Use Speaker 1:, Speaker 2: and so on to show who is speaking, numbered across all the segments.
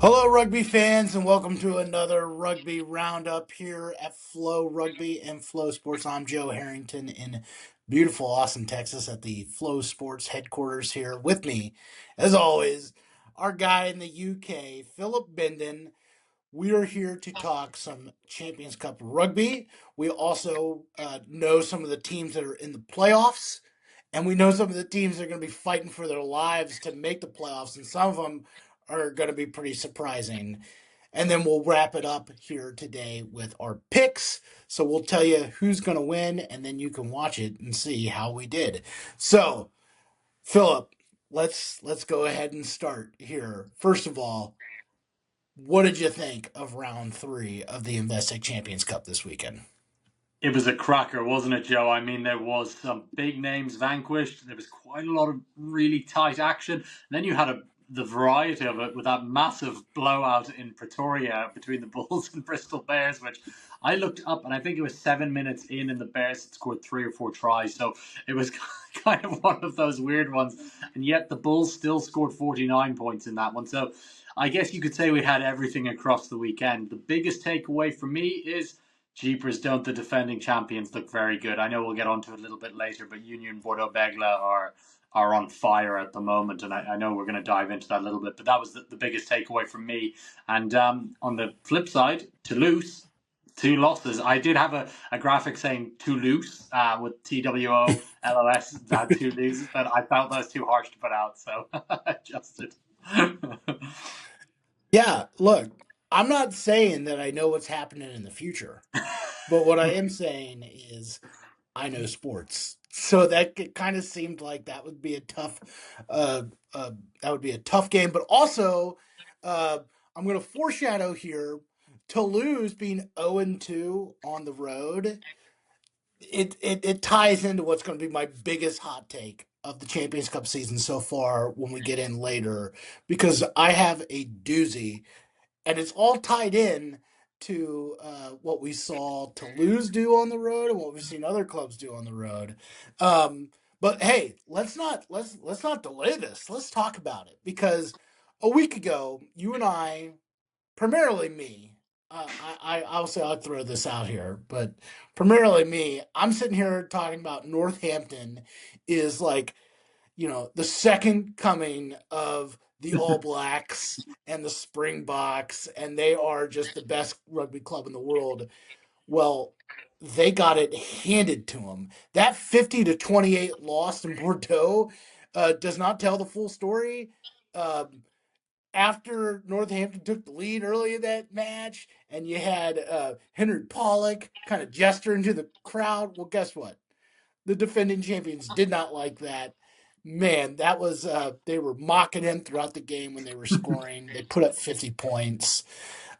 Speaker 1: Hello, rugby fans, and welcome to another Rugby Round Up here at Flow Rugby and Flow Sports. I'm Joe Harrington in beautiful Austin, Texas, at the Flow Sports headquarters here. With me, as always, our guy in the UK, Philip Bendon. We are here to talk some Champions Cup rugby. We also know some of the teams that are in the playoffs, and we know some of the teams that are going to be fighting for their lives to make the playoffs, and some of them are going to be pretty surprising. And then we'll wrap it up here today with our picks. So we'll tell you who's going to win, and then you can watch it and see how we did. So, Philip, let's go ahead and start here. First of all, what did you think of round three of the Investec Champions Cup this weekend?
Speaker 2: It was a cracker, wasn't it, Joe? I mean, there was some big names vanquished. There was quite a lot of really tight action. And then you had the variety of it with that massive blowout in Pretoria between the Bulls and Bristol Bears, which I looked up and I think it was 7 minutes in, and the Bears had scored 3 or 4 tries. So it was kind of one of those weird ones. And yet the Bulls still scored 49 points in that one. So I guess you could say we had everything across the weekend. The biggest takeaway for me is jeepers, don't the defending champions look very good? I know we'll get onto it a little bit later, but Union Bordeaux Begla are on fire at the moment, and I know we're going to dive into that a little bit. But that was the biggest takeaway from me. And on the flip side, Toulouse, 2 losses. I did have a graphic saying Toulouse with TWOLOS, that Toulouse, but I felt that was too harsh to put out, so I adjusted.
Speaker 1: Yeah, look, I'm not saying that I know what's happening in the future, but what I am saying is I know sports. So that kind of seemed like that would be a tough, uh, uh, that would be a tough game. But also, uh, I'm going to foreshadow here: Toulouse being 0-2 on the road. It ties into what's going to be my biggest hot take of the Champions Cup season so far when we get in later, because I have a doozy, and it's all tied in to what we saw Toulouse do on the road and what we've seen other clubs do on the road. Um, but hey, let's not delay this. Let's talk about it, because a week ago, you and I, primarily me, I'll say I'll throw this out here, but primarily me, I'm sitting here talking about Northampton is like, the second coming of the All Blacks and the Springboks, and they are just the best rugby club in the world. Well, they got it handed to them. That 50-28 loss in Bordeaux does not tell the full story. Um, After Northampton took the lead early in that match, and you had Henry Pollock kind of gesturing to the crowd, well, guess what? The defending champions did not like that. Man, that was they were mocking him throughout the game when they were scoring. They put up 50 points.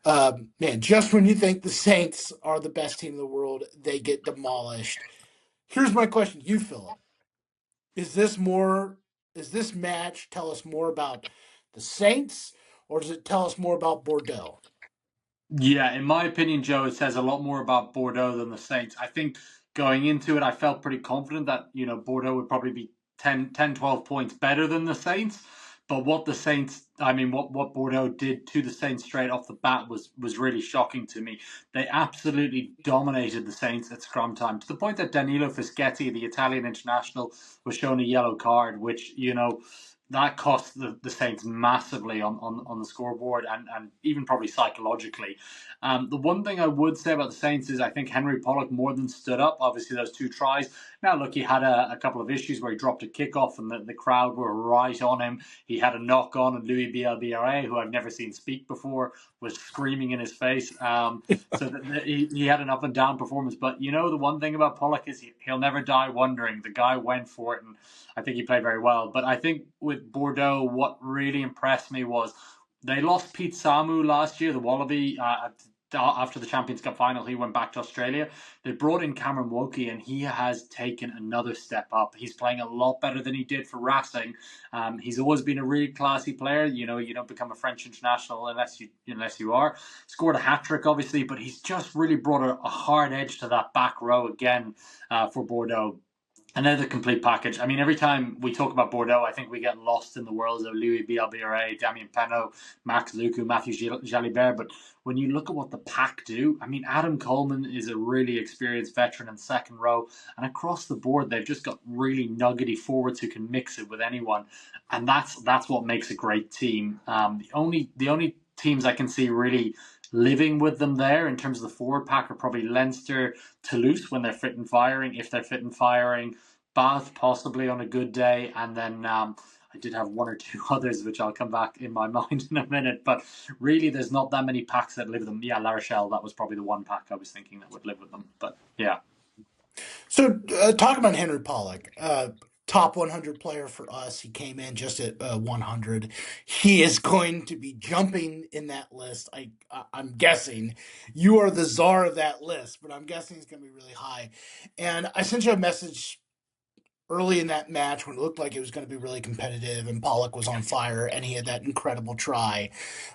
Speaker 1: Man, just when you think the Saints are the best team in the world, they get demolished. Here's my question to you, Philip. Is this more Is this match tell us more about the Saints, or does it tell us more about Bordeaux?
Speaker 2: Yeah, in my opinion, Joe, it says a lot more about Bordeaux than the Saints. I think going into it, I felt pretty confident that, Bordeaux would probably be 12 points better than the Saints. But what the Saints, I mean, what Bordeaux did to the Saints straight off the bat was really shocking to me. They absolutely dominated the Saints at scrum time to the point that Danilo Fischetti, the Italian international, was shown a yellow card, which, that cost the Saints massively on the scoreboard and even probably psychologically. The one thing I would say about the Saints is I think Henry Pollock more than stood up. Obviously, those 2 tries. Now, look, he had a couple of issues where he dropped a kickoff and the crowd were right on him. He had a knock on, and Louis Bielbiaré, who I've never seen speak before, was screaming in his face. He had an up and down performance. But, the one thing about Pollock is he'll never die wondering. The guy went for it, and I think he played very well. But I think with Bordeaux, what really impressed me was they lost Pete Samu last year, the Wallaby, after the Champions Cup final. He went back to Australia. They brought in Cameron Wokey, and he has taken another step up. He's playing a lot better than he did for Racing. He's always been a really classy player. You don't become a French international unless you are. Scored a hat trick, obviously, but he's just really brought a hard edge to that back row again for Bordeaux. And they're the complete package. I mean, every time we talk about Bordeaux, I think we get lost in the worlds of Louis Bielbiere, Damien Penaud, Max Lucu, Matthew Jalibert. But when you look at what the pack do, I mean, Adam Coleman is a really experienced veteran in second row. And across the board, they've just got really nuggety forwards who can mix it with anyone. And that's what makes a great team. The only teams I can see really living with them there in terms of the forward pack are probably Leinster, Toulouse when they're fit and firing, if they're fit and firing, Bath possibly on a good day, and then I did have one or two others which I'll come back in my mind in a minute. But really, there's not that many packs that live with them. Yeah, La Rochelle, that was probably the one pack I was thinking that would live with them. But yeah,
Speaker 1: So, talking about Henry Pollock, top 100 player for us. He came in just at 100. He is going to be jumping in that list. I'm guessing you are the czar of that list, but I'm guessing he's going to be really high. And I sent you a message early in that match when it looked like it was going to be really competitive and Pollock was on fire and he had that incredible try.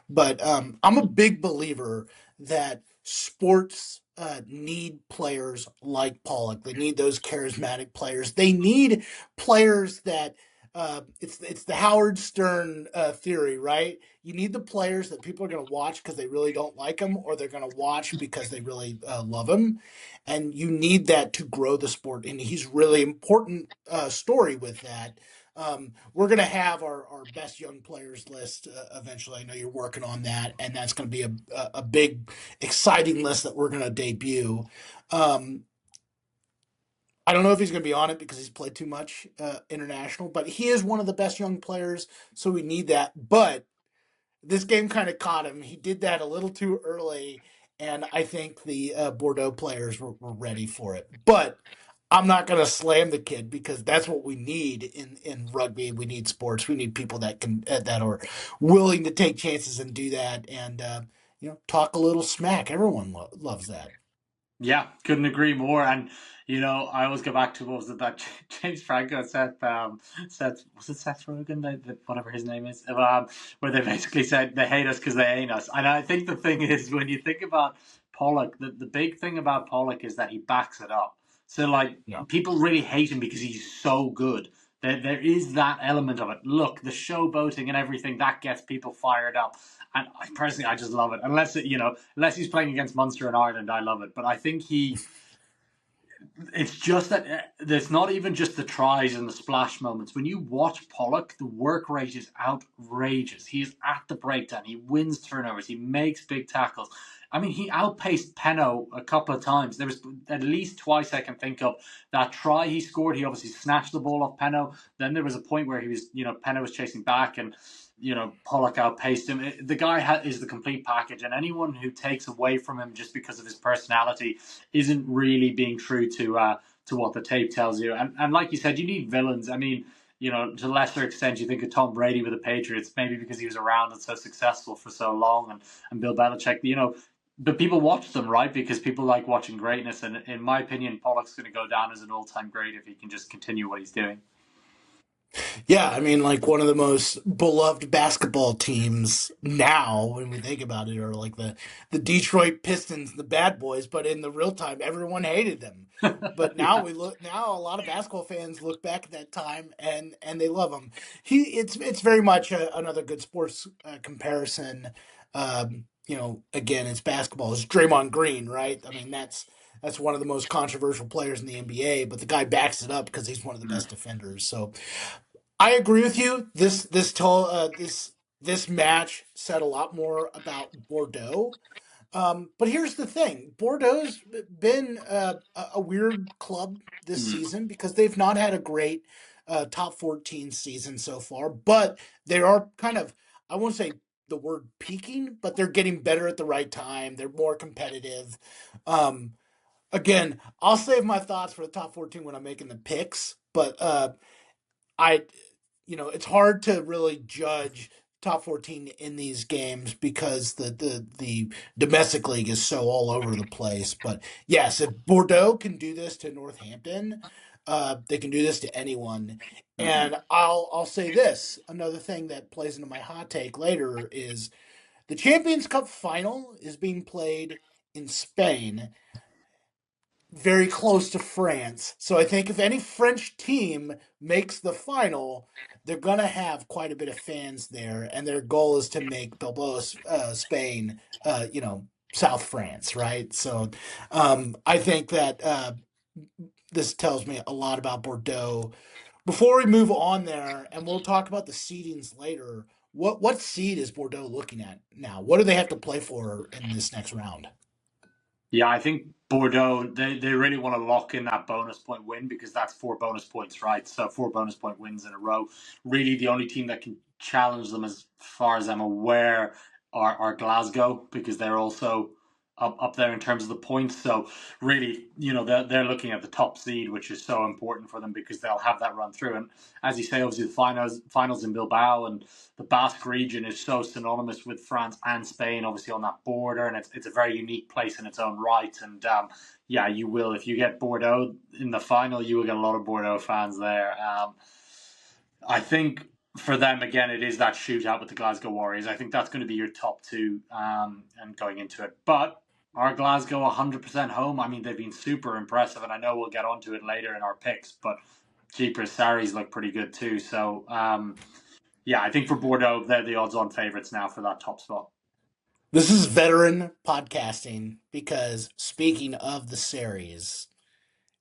Speaker 1: But I'm a big believer that sports need players like Pollock. They need those charismatic players. They need players that it's the Howard Stern theory, right? You need the players that people are going to watch because they really don't like them, or they're going to watch because they really love them, and you need that to grow the sport. And he's really important story with that. We're going to have our best young players list eventually. I know you're working on that, and that's going to be a big, exciting list that we're going to debut. Um, I don't know if he's going to be on it because he's played too much international, but he is one of the best young players, so we need that. But this game kind of caught him. He did that a little too early, and I think the Bordeaux players were ready for it. But I'm not going to slam the kid because that's what we need in rugby. We need sports. We need people that can that are willing to take chances and do that, and talk a little smack. Everyone loves that.
Speaker 2: yeah, couldn't agree more. And I always go back to what was it that James Franco said? Said was it Seth Rogen? Whatever his name is, where they basically said they hate us because they ain't us. And I think the thing is, when you think about Pollock, the big thing about Pollock is that he backs it up. So like
Speaker 1: Yeah.
Speaker 2: people really hate him because he's so good. There is that element of it. Look, the showboating and everything that gets people fired up. And I just love it. Unless he's playing against Munster and Ireland, I love it. But I think it's just that there's not even just the tries and the splash moments. When you watch Pollock, the work rate is outrageous. He's at the breakdown. He wins turnovers. He makes big tackles. I mean, he outpaced Penno a couple of times. There was at least twice I can think of that try he scored. He obviously snatched the ball off Penno. Then there was a point where Penno was chasing back and Pollock outpaced him. The guy is the complete package, and anyone who takes away from him just because of his personality isn't really being true to what the tape tells you. And like you said, you need villains. I mean, to a lesser extent, you think of Tom Brady with the Patriots, maybe because he was around and so successful for so long, and Bill Belichick, but people watch them, right? Because people like watching greatness. And in my opinion, Pollock's going to go down as an all-time great if he can just continue what he's doing.
Speaker 1: Yeah, I mean, like one of the most beloved basketball teams now, when we think about it, are like the Detroit Pistons, the bad boys. But in the real time, everyone hated them. But now
Speaker 2: Yeah.
Speaker 1: we look now, a lot of basketball fans look back at that time and they love him. It's very much another good sports comparison. Again, it's basketball. It's Draymond Green, right? I mean, that's one of the most controversial players in the NBA, but the guy backs it up because he's one of the best defenders. So I agree with you. This match said a lot more about Bordeaux. But here's the thing: Bordeaux's been a weird club this
Speaker 2: Mm.
Speaker 1: season because they've not had a great top 14 season so far. But they are kind of, I won't say the word peaking, but they're getting better at the right time. They're more competitive. Um, Again, I'll save my thoughts for the top 14 when I'm making the picks. But I it's hard to really judge top 14 in these games because the domestic league is so all over the place. But yes, if Bordeaux can do this to Northampton, they can do this to anyone.
Speaker 2: Mm-hmm.
Speaker 1: And I'll say this: another thing that plays into my hot take later is the Champions Cup final is being played in Spain. very close to France. So I think if any French team makes the final, they're going to have quite a bit of fans there, and their goal is to make Bilbao, Spain, South France, right? So I think that this tells me a lot about Bordeaux. Before we move on there, and we'll talk about the seedings later, what seed is Bordeaux looking at now? What do they have to play for in this next round?
Speaker 2: Yeah, I think Bordeaux, they really want to lock in that bonus point win because that's 4 bonus points, right? So 4 bonus point wins in a row. Really, the only team that can challenge them, as far as I'm aware, are Glasgow because they're also up there in terms of the points. So really, they're looking at the top seed, which is so important for them because they'll have that run through. And as you say, obviously the finals in Bilbao and the Basque region is so synonymous with France and Spain, obviously on that border, and it's a very unique place in its own right. And yeah, you will, if you get Bordeaux in the final, you will get a lot of Bordeaux fans there. I think for them again, it is that shootout with the Glasgow Warriors. I think that's going to be your top two, and going into it. But are Glasgow 100% home? I mean, they've been super impressive, and I know we'll get onto it later in our picks. But Jeepers, Sarries look pretty good too. So yeah, I think for Bordeaux, they're the odds-on favourites now for that top spot.
Speaker 1: This is veteran podcasting because speaking of the series,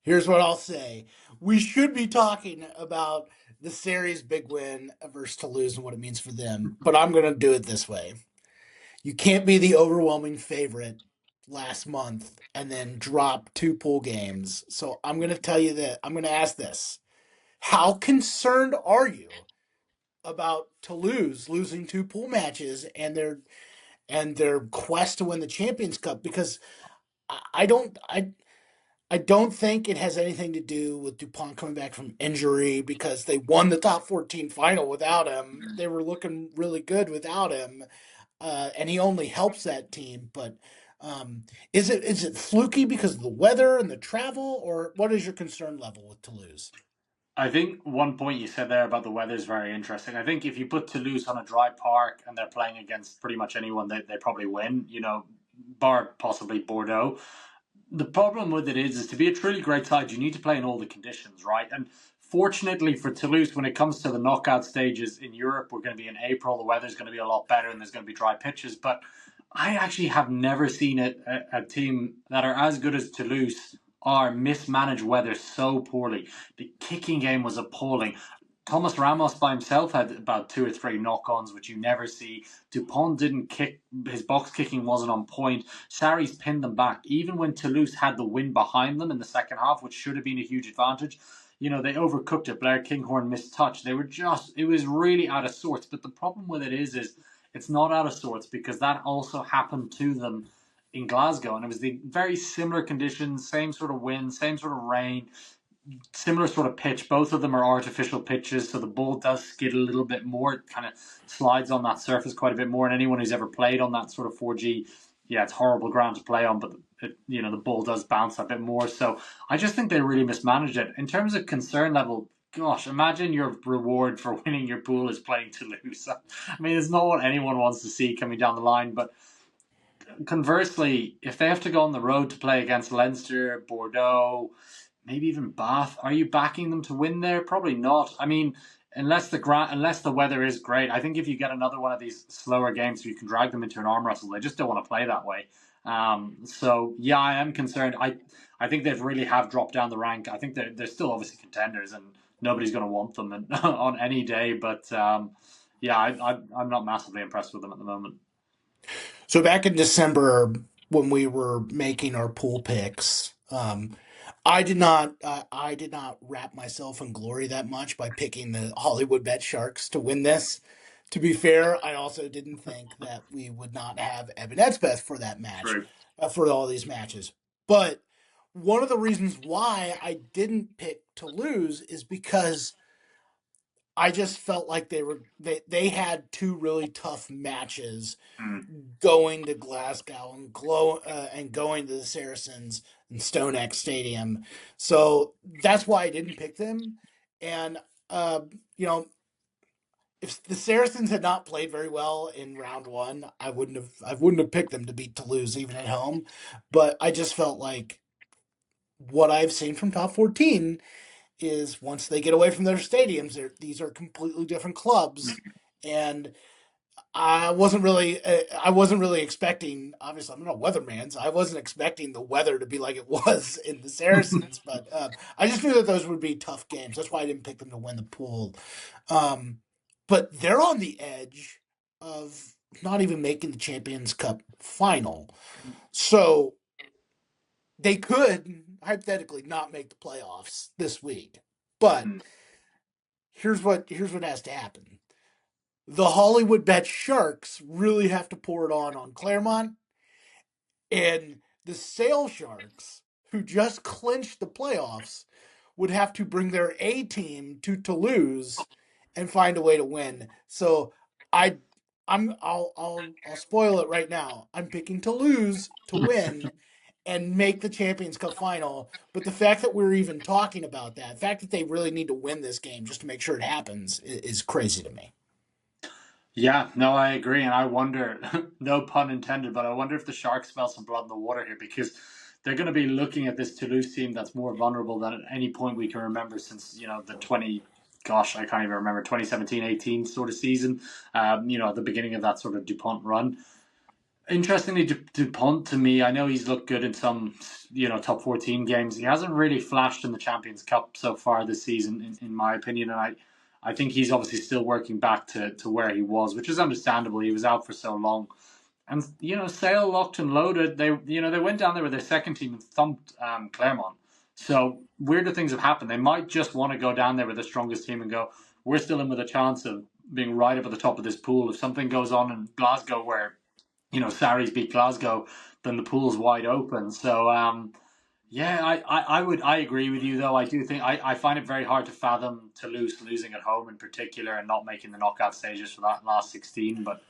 Speaker 1: here's what I'll say. We should be talking about the series big win versus Toulouse and what it means for them, but I'm going to do it this way. You can't be the overwhelming favorite last month and then drop two pool games. So I'm going to tell you that I'm going to ask this. How concerned are you about Toulouse losing two pool matches and their quest to win the Champions Cup? Because I don't think it has anything to do with Dupont coming back from injury because they won the top 14 final without him. They were looking really good without him, and he only helps that team. But is it fluky because of the weather and the travel, or what is your concern level with Toulouse?
Speaker 2: I think one point you said there about the weather is very interesting. I think if you put Toulouse on a dry park and they're playing against pretty much anyone, they probably win, bar possibly Bordeaux. The problem with it is to be a truly great side, you need to play in all the conditions, right? And fortunately for Toulouse, when it comes to the knockout stages in Europe, we're going to be in April. The weather's going to be a lot better, and there's going to be dry pitches. But I actually have never seen a team that are as good as Toulouse are mismanage weather so poorly. The kicking game was appalling. Thomas Ramos by himself had about two or three knock-ons, which you never see. Dupont didn't kick; his box kicking wasn't on point. Sarri's pinned them back, even when Toulouse had the win behind them in the second half, which should have been a huge advantage. They overcooked it. Blair Kinghorn missed touch. It was really out of sorts. But the problem with it is it's not out of sorts because that also happened to them in Glasgow, and it was the very similar conditions, same sort of wind, same sort of rain, similar sort of pitch. Both of them are artificial pitches, so the ball does skid a little bit more. It kind of slides on that surface quite a bit more. And anyone who's ever played on that sort of 4G, yeah, it's horrible ground to play on, but the ball does bounce a bit more. So I just think they really mismanaged it. In terms of concern level, gosh, imagine your reward for winning your pool is playing Toulouse. I mean, it's not what anyone wants to see coming down the line, but conversely, if they have to go on the road to play against Leinster, Bordeaux, maybe even Bath, are you backing them to win there? Probably not. I mean, unless the weather is great, I think if you get another one of these slower games, you can drag them into an arm wrestle. They just don't want to play that way. So yeah, I am concerned. I think they really have dropped down the rank. I think they're still obviously contenders, and nobody's going to want them on any day. But yeah, I'm not massively impressed with them at the moment.
Speaker 1: So back in December when we were making our pool picks, I did not wrap myself in glory that much by picking the Hollywood Bet Sharks to win this. To be fair, I also didn't think that we would not have Evan Edspeth for that match,
Speaker 2: True.
Speaker 1: for all these matches. But one of the reasons why I didn't pick to lose is because I just felt like they had two really tough matches
Speaker 2: Mm.
Speaker 1: going to Glasgow and going to the Saracens and StoneX Stadium. So that's why I didn't pick them. And uh, you know, if the Saracens had not played very well in round one, I wouldn't have picked them to beat Toulouse even at home. But I just felt like what I've seen from top 14 is once they get away from their stadiums, these are completely different clubs, and I wasn't really expecting. Obviously, I'm not a weatherman, so I wasn't expecting the weather to be like it was in the Saracens. But I just knew that those would be tough games. That's why I didn't pick them to win the pool. Um, but they're on the edge of not even making the Champions Cup final, so they could hypothetically not make the playoffs this week. But here's what has to happen. The Hollywood Bet Sharks really have to pour it on Claremont, and the Sail Sharks, who just clinched the playoffs, would have to bring their A team to Toulouse and find a way to win. So I I'll spoil it right now. I'm picking Toulouse to win and make the Champions Cup final. But the fact that we're even talking about that, the fact that they really need to win this game just to make sure it happens, is crazy to me.
Speaker 2: Yeah, no, I agree, and I wonder, no pun intended, but I wonder if the Sharks smell some blood in the water here because they're going to be looking at this Toulouse team that's more vulnerable than at any point we can remember since the 20, gosh, I can't even remember 2017-18 sort of season. At the beginning of that sort of Dupont run. Interestingly, Dupont to me, I know he's looked good in some top 14 games. He hasn't really flashed in the Champions Cup so far this season, in my opinion, and I think he's obviously still working back to where he was, which is understandable. He was out for so long. And, Sale locked and loaded. They went down there with their second team and thumped Clermont. So weirder things have happened. They might just want to go down there with the strongest team and go, we're still in with a chance of being right up at the top of this pool. If something goes on in Glasgow where, Sarries beat Glasgow, then the pool's wide open. So, yeah, I agree with you though. I do think I find it very hard to fathom Toulouse losing at home in particular and not making the knockout stages for that last 16. But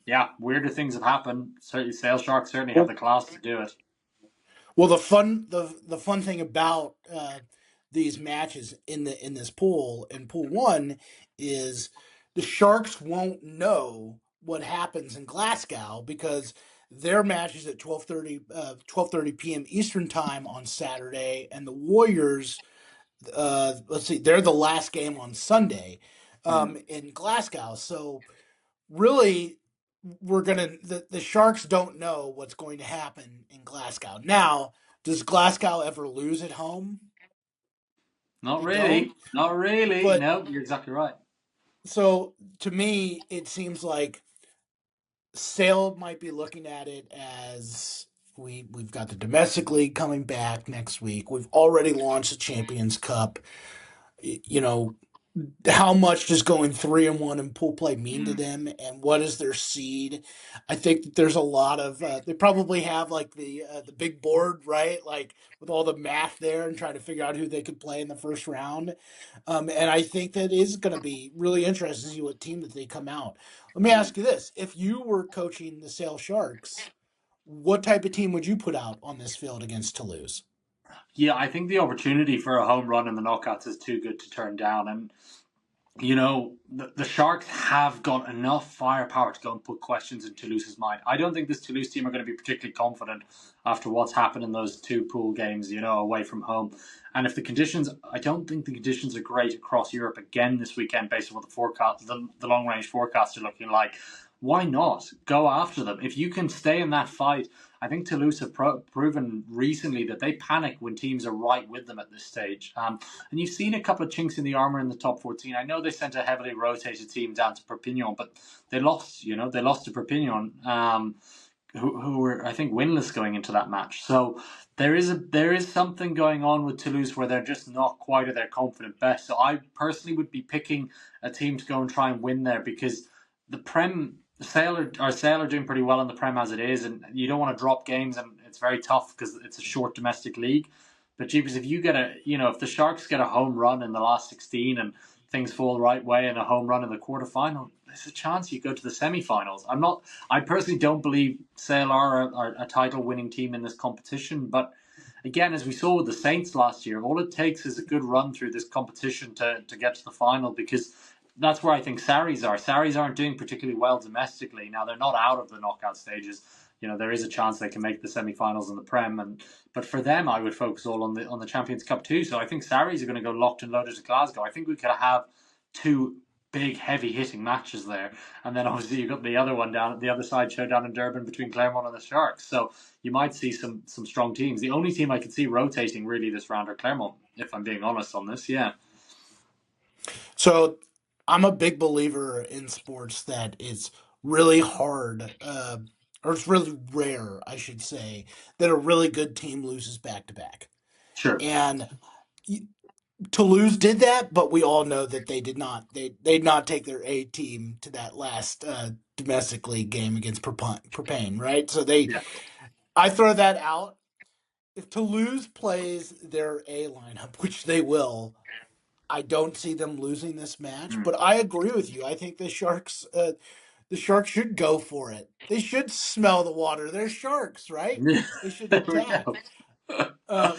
Speaker 2: yeah, weirder things have happened. Certainly, Sale Sharks certainly have
Speaker 1: Well,
Speaker 2: the class to do it.
Speaker 1: Well, the fun thing about these matches in this pool in Pool One is the Sharks won't know what happens in Glasgow because their match is at 12:30 p.m. Eastern time on Saturday, and the Warriors, let's see, they're the last game on Sunday
Speaker 2: Mm.
Speaker 1: in Glasgow. So really, the Sharks don't know what's going to happen in Glasgow. Now, does Glasgow ever lose at home?
Speaker 2: Not
Speaker 1: They don't.
Speaker 2: really. Not really.
Speaker 1: But
Speaker 2: No, you're exactly right.
Speaker 1: so to me, it seems like Sale might be looking at it as we've got the domestic league coming back next week. We've already launched the Champions Cup. You know, how much does going 3-1 in pool play mean to
Speaker 2: Mm.
Speaker 1: them, and what is their seed? I think that there's a lot of they probably have like the big board, right, like with all the math there and trying to figure out who they could play in the first round. And I think that is going to be really interesting to see what team that they come out. Let me
Speaker 2: Mm.
Speaker 1: ask you this: if you were coaching the Sale Sharks, what type of team would you put out on this field against Toulouse?
Speaker 2: Yeah, I think the opportunity for a home run in the knockouts is too good to turn down. And the Sharks have got enough firepower to go and put questions in Toulouse's mind. I don't think this Toulouse team are going to be particularly confident after what's happened in those two pool games, away from home. And if the conditions, I don't think the conditions are great across Europe again this weekend based on what the long range forecasts are looking like. Why not go after them? If you can stay in that fight, I think Toulouse have proven recently that they panic when teams are right with them at this stage. And you've seen a couple of chinks in the armor in the top 14. I know they sent a heavily rotated team down to Perpignan, but they lost. They lost to Perpignan, who were, I think, winless going into that match. So there is something going on with Toulouse where they're just not quite at their confident best. So I personally would be picking a team to go and try and win there because the Prem. Sale are doing pretty well in the Prem as it is, and you don't want to drop games, and it's very tough because it's a short domestic league. But Jeepers, if you get if the Sharks get a home run in the last 16 and things fall the right way and a home run in the quarterfinal, there's a chance you go to the semifinals. I personally don't believe Sale are a title winning team in this competition, but again, as we saw with the Saints last year, all it takes is a good run through this competition to get to the final because that's where I think Sarries are. Sarries aren't doing particularly well domestically. Now, they're not out of the knockout stages, there is a chance they can make the semi-finals in the Prem. But for them, I would focus all on the Champions Cup too. So I think Sarries are going to go locked and loaded to Glasgow. I think we could have two big, heavy hitting matches there, and then obviously you've got the other one down at the other side, showdown in Durban between Clermont and the Sharks. So you might see some strong teams. The only team I could see rotating really this round are Clermont, if I'm being honest on this. Yeah.
Speaker 1: So I'm a big believer in sports that it's really hard, or it's really rare, I should say, that a really good team loses back to back.
Speaker 2: Sure.
Speaker 1: And Toulouse did that, but we all know that they did not. They did not take their A team to that last domestic league game against Propane, right? So
Speaker 2: Yeah.
Speaker 1: I throw that out. If Toulouse plays their A lineup, which they will, I don't see them losing this match.
Speaker 2: Mm.
Speaker 1: But I agree with you. I think the Sharks should go for it. They should smell the water. They're sharks, right? They should
Speaker 2: There we
Speaker 1: attack.
Speaker 2: go.
Speaker 1: Um,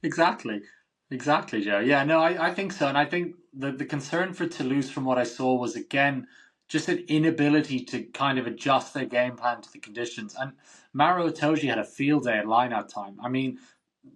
Speaker 2: Exactly. Exactly, Joe. Yeah, no, I think so. And I think the concern for Toulouse, from what I saw, was again just an inability to kind of adjust their game plan to the conditions. And Maro Itoje had a field day at line-out time. I mean,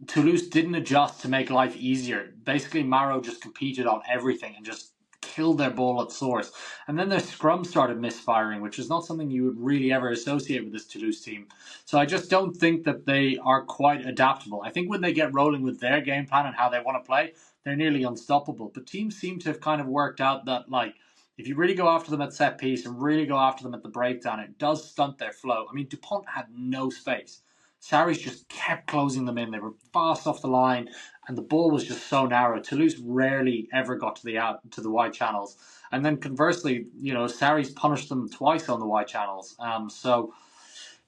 Speaker 2: Toulouse didn't adjust to make life easier. Basically, Maro just competed on everything and just killed their ball at source. And then their scrum started misfiring, which is not something you would really ever associate with this Toulouse team. So I just don't think that they are quite adaptable. I think when they get rolling with their game plan and how they want to play, they're nearly unstoppable. But teams seem to have kind of worked out that, like, if you really go after them at set piece and really go after them at the breakdown, it does stunt their flow. I mean, Dupont had no space. Sarries just kept closing them in. They were fast off the line, and the ball was just so narrow. Toulouse rarely ever got to the wide channels, and then conversely, Sarries punished them twice on the wide channels. So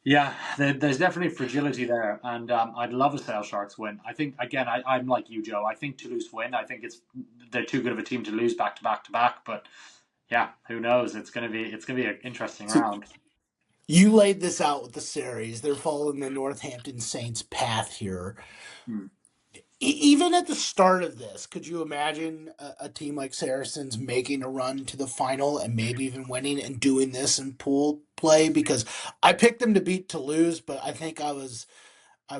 Speaker 2: yeah, there's definitely fragility there, and I'd love a Sale Sharks win. I think again, I'm like you, Joe. I think Toulouse win. I think they're too good of a team to lose back to back to back. But yeah, who knows? It's gonna be an interesting
Speaker 1: so
Speaker 2: round.
Speaker 1: you laid this out with the series. They're following the Northampton Saints path here.
Speaker 2: Hmm.
Speaker 1: Even at the start of this, could you imagine a team like Saracens making a run to the final and maybe even winning and doing this in pool play? Because I picked them to beat Toulouse, but I think I was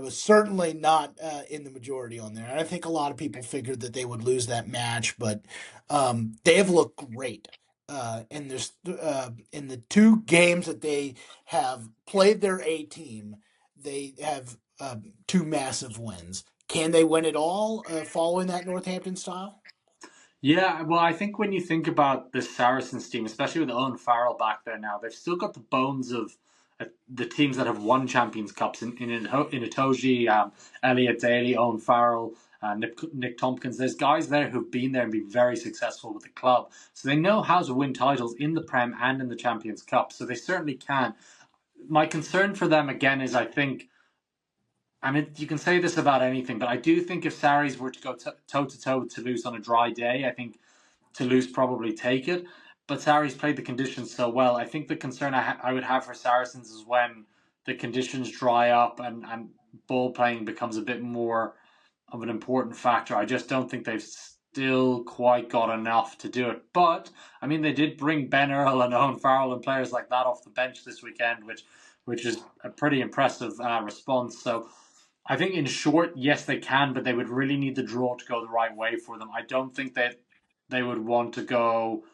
Speaker 1: certainly not in the majority on there. And I think a lot of people figured that they would lose that match, but they have looked great. In the two games that they have played their A team, they have two massive wins. Can they win it all following that Northampton style?
Speaker 2: Yeah, well, I think when you think about the Saracens team, especially with Owen Farrell back there now, they've still got the bones of the teams that have won Champions Cups in Itoje, Elliot Daly, Owen Farrell, Nick Tompkins. There's guys there who've been there and been very successful with the club. So they know how to win titles in the Prem and in the Champions Cup. So they certainly can. My concern for them, again, is I mean, you can say this about anything, but I do think if Sarries were to go toe to toe with Toulouse on a dry day, I think Toulouse probably take it. But Sarries played the conditions so well. I think the concern I would have for Saracens is when the conditions dry up and ball playing becomes a bit more of an important factor. I just don't think they've still quite got enough to do it. But I mean, they did bring Ben Earl and Owen Farrell and players like that off the bench this weekend, which is a pretty impressive response. So I think in short, yes, they can, but they would really need the draw to go the right way for them. I don't think that they would want to go.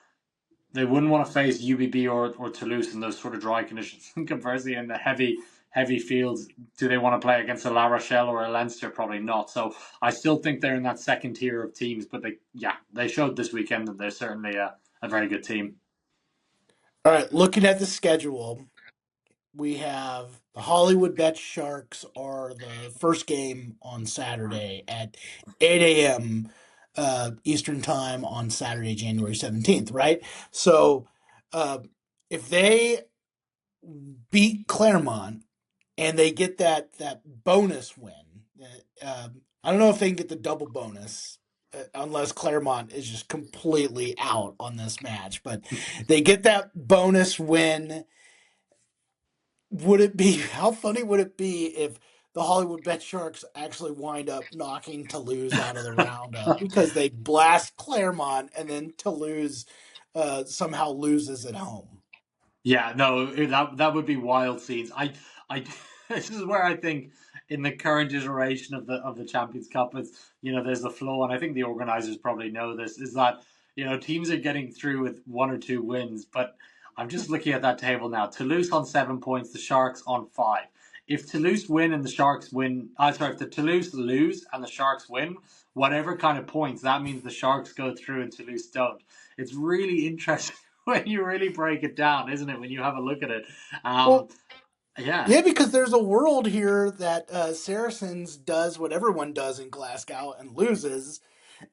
Speaker 2: They wouldn't want to face UBB or Toulouse in those sort of dry conditions. Conversely, in the heavy fields, do they want to play against a La Rochelle or a Leinster? Probably not. So I still think they're in that second tier of teams. But they showed this weekend that they're certainly a very good team.
Speaker 1: All right, looking at the schedule, we have the Hollywood Bet Sharks are the first game on Saturday at 8 a.m. Eastern Time on Saturday, January 17th, right? So if they beat Claremont and they get that bonus win, I don't know if they can get the double bonus. Unless Claremont is just completely out on this match, but they get that bonus win. Would it be how funny would it be if the Hollywood Bet Sharks actually wind up knocking Toulouse out of the roundup because they blast Claremont and then Toulouse somehow loses at home?
Speaker 2: Yeah, no, that would be wild scenes. I this is where I think in the current iteration of the Champions Cup, it's there's a flaw, and I think the organisers probably know this, is that teams are getting through with 1 or 2 wins, but I'm just looking at that table now. Toulouse on 7 points, the Sharks on 5. If Toulouse win and the Sharks win, if the Toulouse lose and the Sharks win, whatever kind of points, that means the Sharks go through and Toulouse don't. It's really interesting when you really break it down, isn't it? When you have a look at it. Um,
Speaker 1: Well,
Speaker 2: yeah,
Speaker 1: yeah, because there's a world here that Saracens does what everyone does in Glasgow and loses,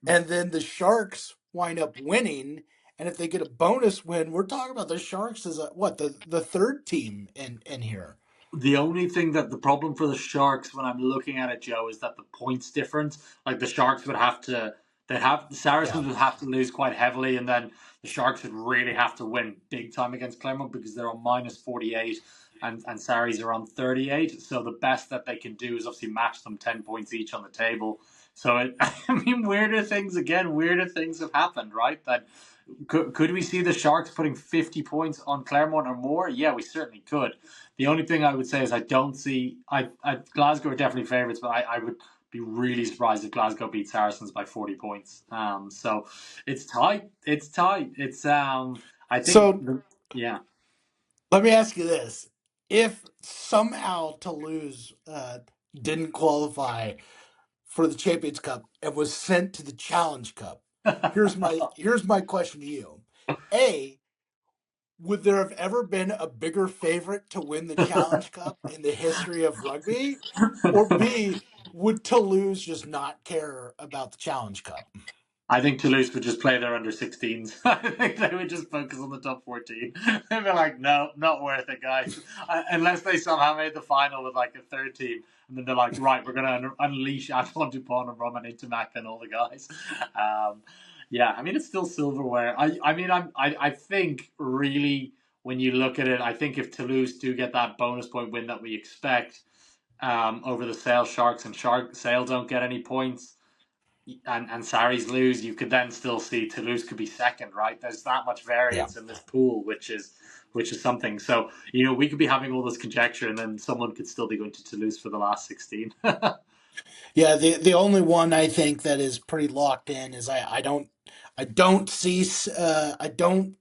Speaker 1: and then the Sharks wind up winning. And if they get a bonus win, we're talking about the Sharks as the third team in here.
Speaker 2: the only thing that the problem for the Sharks when I'm looking at it, Joe, is that the points difference. Like the Sharks would have to, the
Speaker 1: Yeah,
Speaker 2: Saracens would have to lose quite heavily, and then the Sharks would really have to win big time against Clermont because they're on minus 48 and Saris are on 38. So the best that they can do is obviously match them 10 points each on the table. So I mean, weirder things have happened, right? That could we see the Sharks putting 50 points on Clermont or more? Yeah, we certainly could. The only thing I would say is I don't see. Glasgow are definitely favourites, but I would be really surprised if Glasgow beat Saracens by 40 points. So it's tight. It's tight. It's I think
Speaker 1: so
Speaker 2: yeah.
Speaker 1: let me ask you this: if somehow Toulouse didn't qualify for the Champions Cup and was sent to the Challenge Cup, here's my question to you: A, would there have ever been a bigger favorite to win the Challenge Cup in the history of rugby? Or B, would Toulouse just not care about the Challenge Cup?
Speaker 2: I think Toulouse would just play their under 16s. I think they would just focus on the top 14. They'd be like, no, not worth it, guys. Unless they somehow made the final with like a third team. And then they're like, right, we're going to unleash Antoine Dupont and Roman Ntamack and all the guys. Um, yeah, I mean, it's still silverware. I think really, when you look at it, I think if Toulouse do get that bonus point win that we expect over the Sale Sharks and Sale don't get any points, and Saris lose, you could then still see Toulouse could be second, right? There's that much
Speaker 1: Yeah.
Speaker 2: variance in this pool, which is something. So we could be having all this conjecture, and then someone could still be going to Toulouse for the last 16.
Speaker 1: Yeah, the only one I think that is pretty locked in is I don't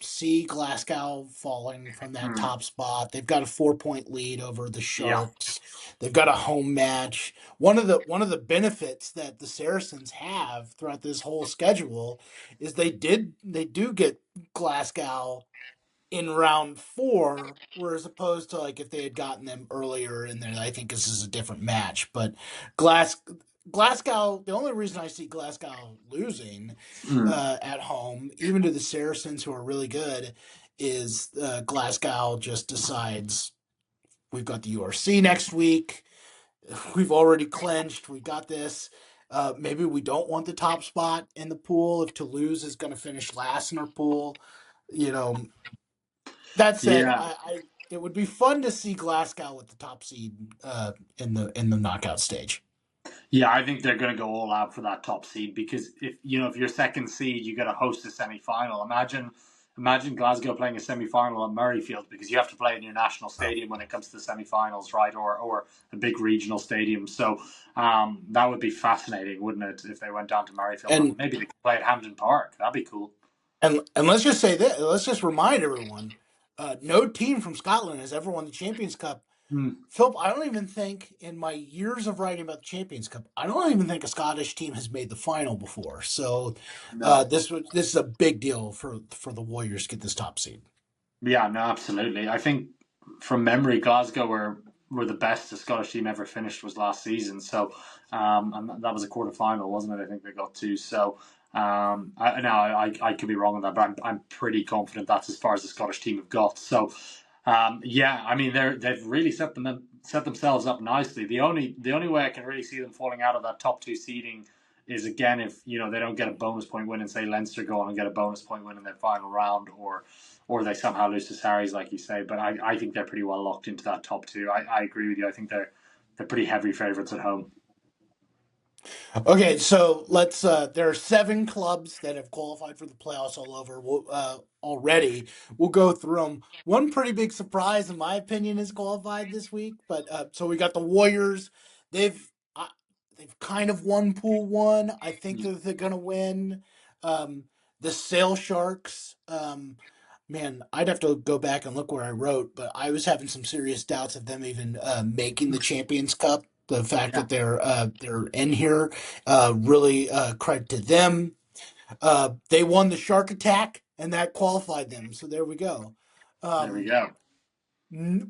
Speaker 1: see Glasgow falling from that
Speaker 2: Hmm.
Speaker 1: top spot. They've got a 4 point lead over the
Speaker 2: Yeah.
Speaker 1: Sharks. They've got a home match. One of the benefits that the Saracens have throughout this whole schedule is they do get Glasgow in round four, whereas opposed to like if they had gotten them earlier in there, I think this is a different match. But Glass Glasgow, the only reason I see Glasgow losing
Speaker 2: Hmm.
Speaker 1: at home, even to the Saracens who are really good, is Glasgow just decides we've got the URC next week. We've already clinched. We got this. Maybe we don't want the top spot in the pool if Toulouse is going to finish last in our pool. You know, that said,
Speaker 2: Yeah.
Speaker 1: I it would be fun to see Glasgow with the top seed in the knockout stage.
Speaker 2: Yeah, I think they're going to go all out for that top seed because if you're second seed, you got to host a semi final. Imagine Glasgow playing a semi final at Murrayfield because you have to play in your national
Speaker 1: Wow.
Speaker 2: stadium when it comes to the semi finals, right? Or a big regional stadium. So that would be fascinating, wouldn't it, if they went down to Murrayfield and
Speaker 1: And
Speaker 2: maybe they could play at Hampden Park? That'd be cool.
Speaker 1: and let's just say this. Let's just remind everyone: no team from Scotland has ever won the Champions Cup.
Speaker 2: Hmm.
Speaker 1: Philip, I don't even think in my years of writing about the Champions Cup, I don't even think a Scottish team has made the final before. So
Speaker 2: No.
Speaker 1: this is a big deal for the Warriors to get this top seed.
Speaker 2: Yeah, no, absolutely. I think from memory, Glasgow were the best the Scottish team ever finished was last season. So, and that was a quarter final, wasn't it? I think they got to. So, I could be wrong on that, but I'm pretty confident that's as far as the Scottish team have got. So, yeah, I mean they've really set themselves up nicely. The only way I can really see them falling out of that top two seeding is again if they don't get a bonus point win and say Leinster go on and get a bonus point win in their final round or they somehow lose to Saris, like you say. But I think they're pretty well locked into that top two. I agree with you. I think they're pretty heavy favourites at home.
Speaker 1: Okay, so let's. There are 7 clubs that have qualified for the playoffs all over already. We'll go through them. One pretty big surprise, in my opinion, is qualified this week. But so we got the Warriors. They've uh, they've kind of won Pool One. I think that they're gonna win. Um, the Sail Sharks. Man, I'd have to go back and look where I wrote, but I was having some serious doubts of them even making the Champions Cup. The fact
Speaker 2: Yeah,
Speaker 1: that they're in here really credit to them. They won the Shark Attack, and that qualified them. So there we go.
Speaker 2: there we
Speaker 1: Um,
Speaker 2: go.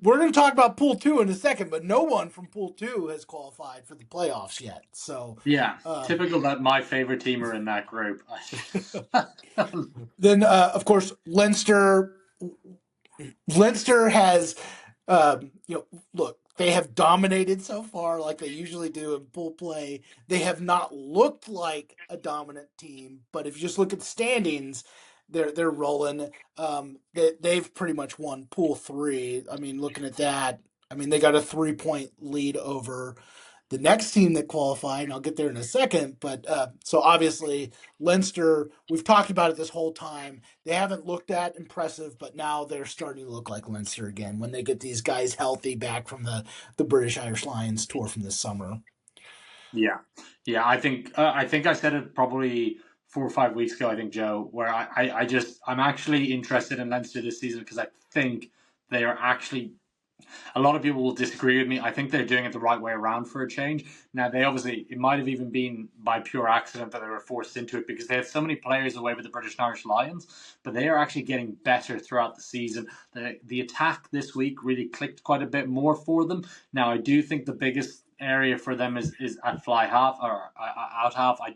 Speaker 1: we're going to talk about Pool Two in a second, but no one from Pool Two has qualified for the playoffs yet. So
Speaker 2: Yeah,
Speaker 1: um,
Speaker 2: typical that my favorite team are in that group.
Speaker 1: then, of course, Leinster has, look, they have dominated so far like they usually do in pool play. They have not looked like a dominant team, but if you just look at the standings, they're rolling. They've pretty much won pool three. I mean, looking at that, I mean they got a 3 point lead over the next team that qualified, and I'll get there in a second. But so obviously Leinster, we've talked about it this whole time. They haven't looked that impressive, but now they're starting to look like Leinster again when they get these guys healthy back from the British Irish Lions tour from this summer.
Speaker 2: Yeah, yeah. I think I said it probably 4 or 5 weeks ago. I think Joe, where I'm actually interested in Leinster this season because I think they are actually a lot of people will disagree with me. I think they're doing it the right way around for a change. Now, they obviously, it might have even been by pure accident that they were forced into it because they had so many players away with the British and Irish Lions, but they are actually getting better throughout the season. The attack this week really clicked quite a bit more for them. Now, I do think the biggest area for them is at fly half or out half. I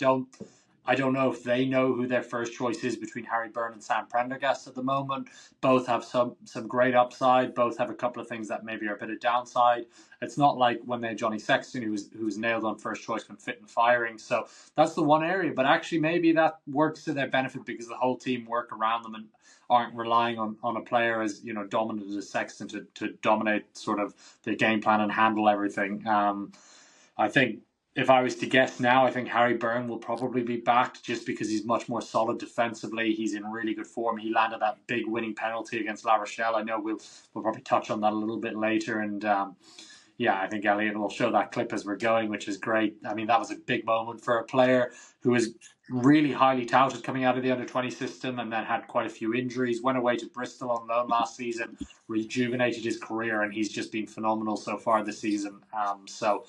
Speaker 2: don't know if they know who their first choice is between Harry Byrne and Sam Prendergast at the moment. Both have some great upside. Both have a couple of things that maybe are a bit of downside. It's not like when they had Johnny Sexton, who was nailed on first choice when fit and firing. So that's the one area. But actually, maybe that works to their benefit because the whole team work around them and aren't relying on a player as dominant as Sexton to dominate sort of their game plan and handle everything. I think if I was to guess now, I think Harry Byrne will probably be back just because he's much more solid defensively. He's in really good form. He landed that big winning penalty against La Rochelle. I know we'll probably touch on that a little bit later. And yeah, I think Elliot will show that clip as we're going, which is great. I mean, that was a big moment for a player who was really highly touted coming out of the under 20 system and then had quite a few injuries. Went away to Bristol on loan last season, rejuvenated his career, and he's just been phenomenal so far this season. So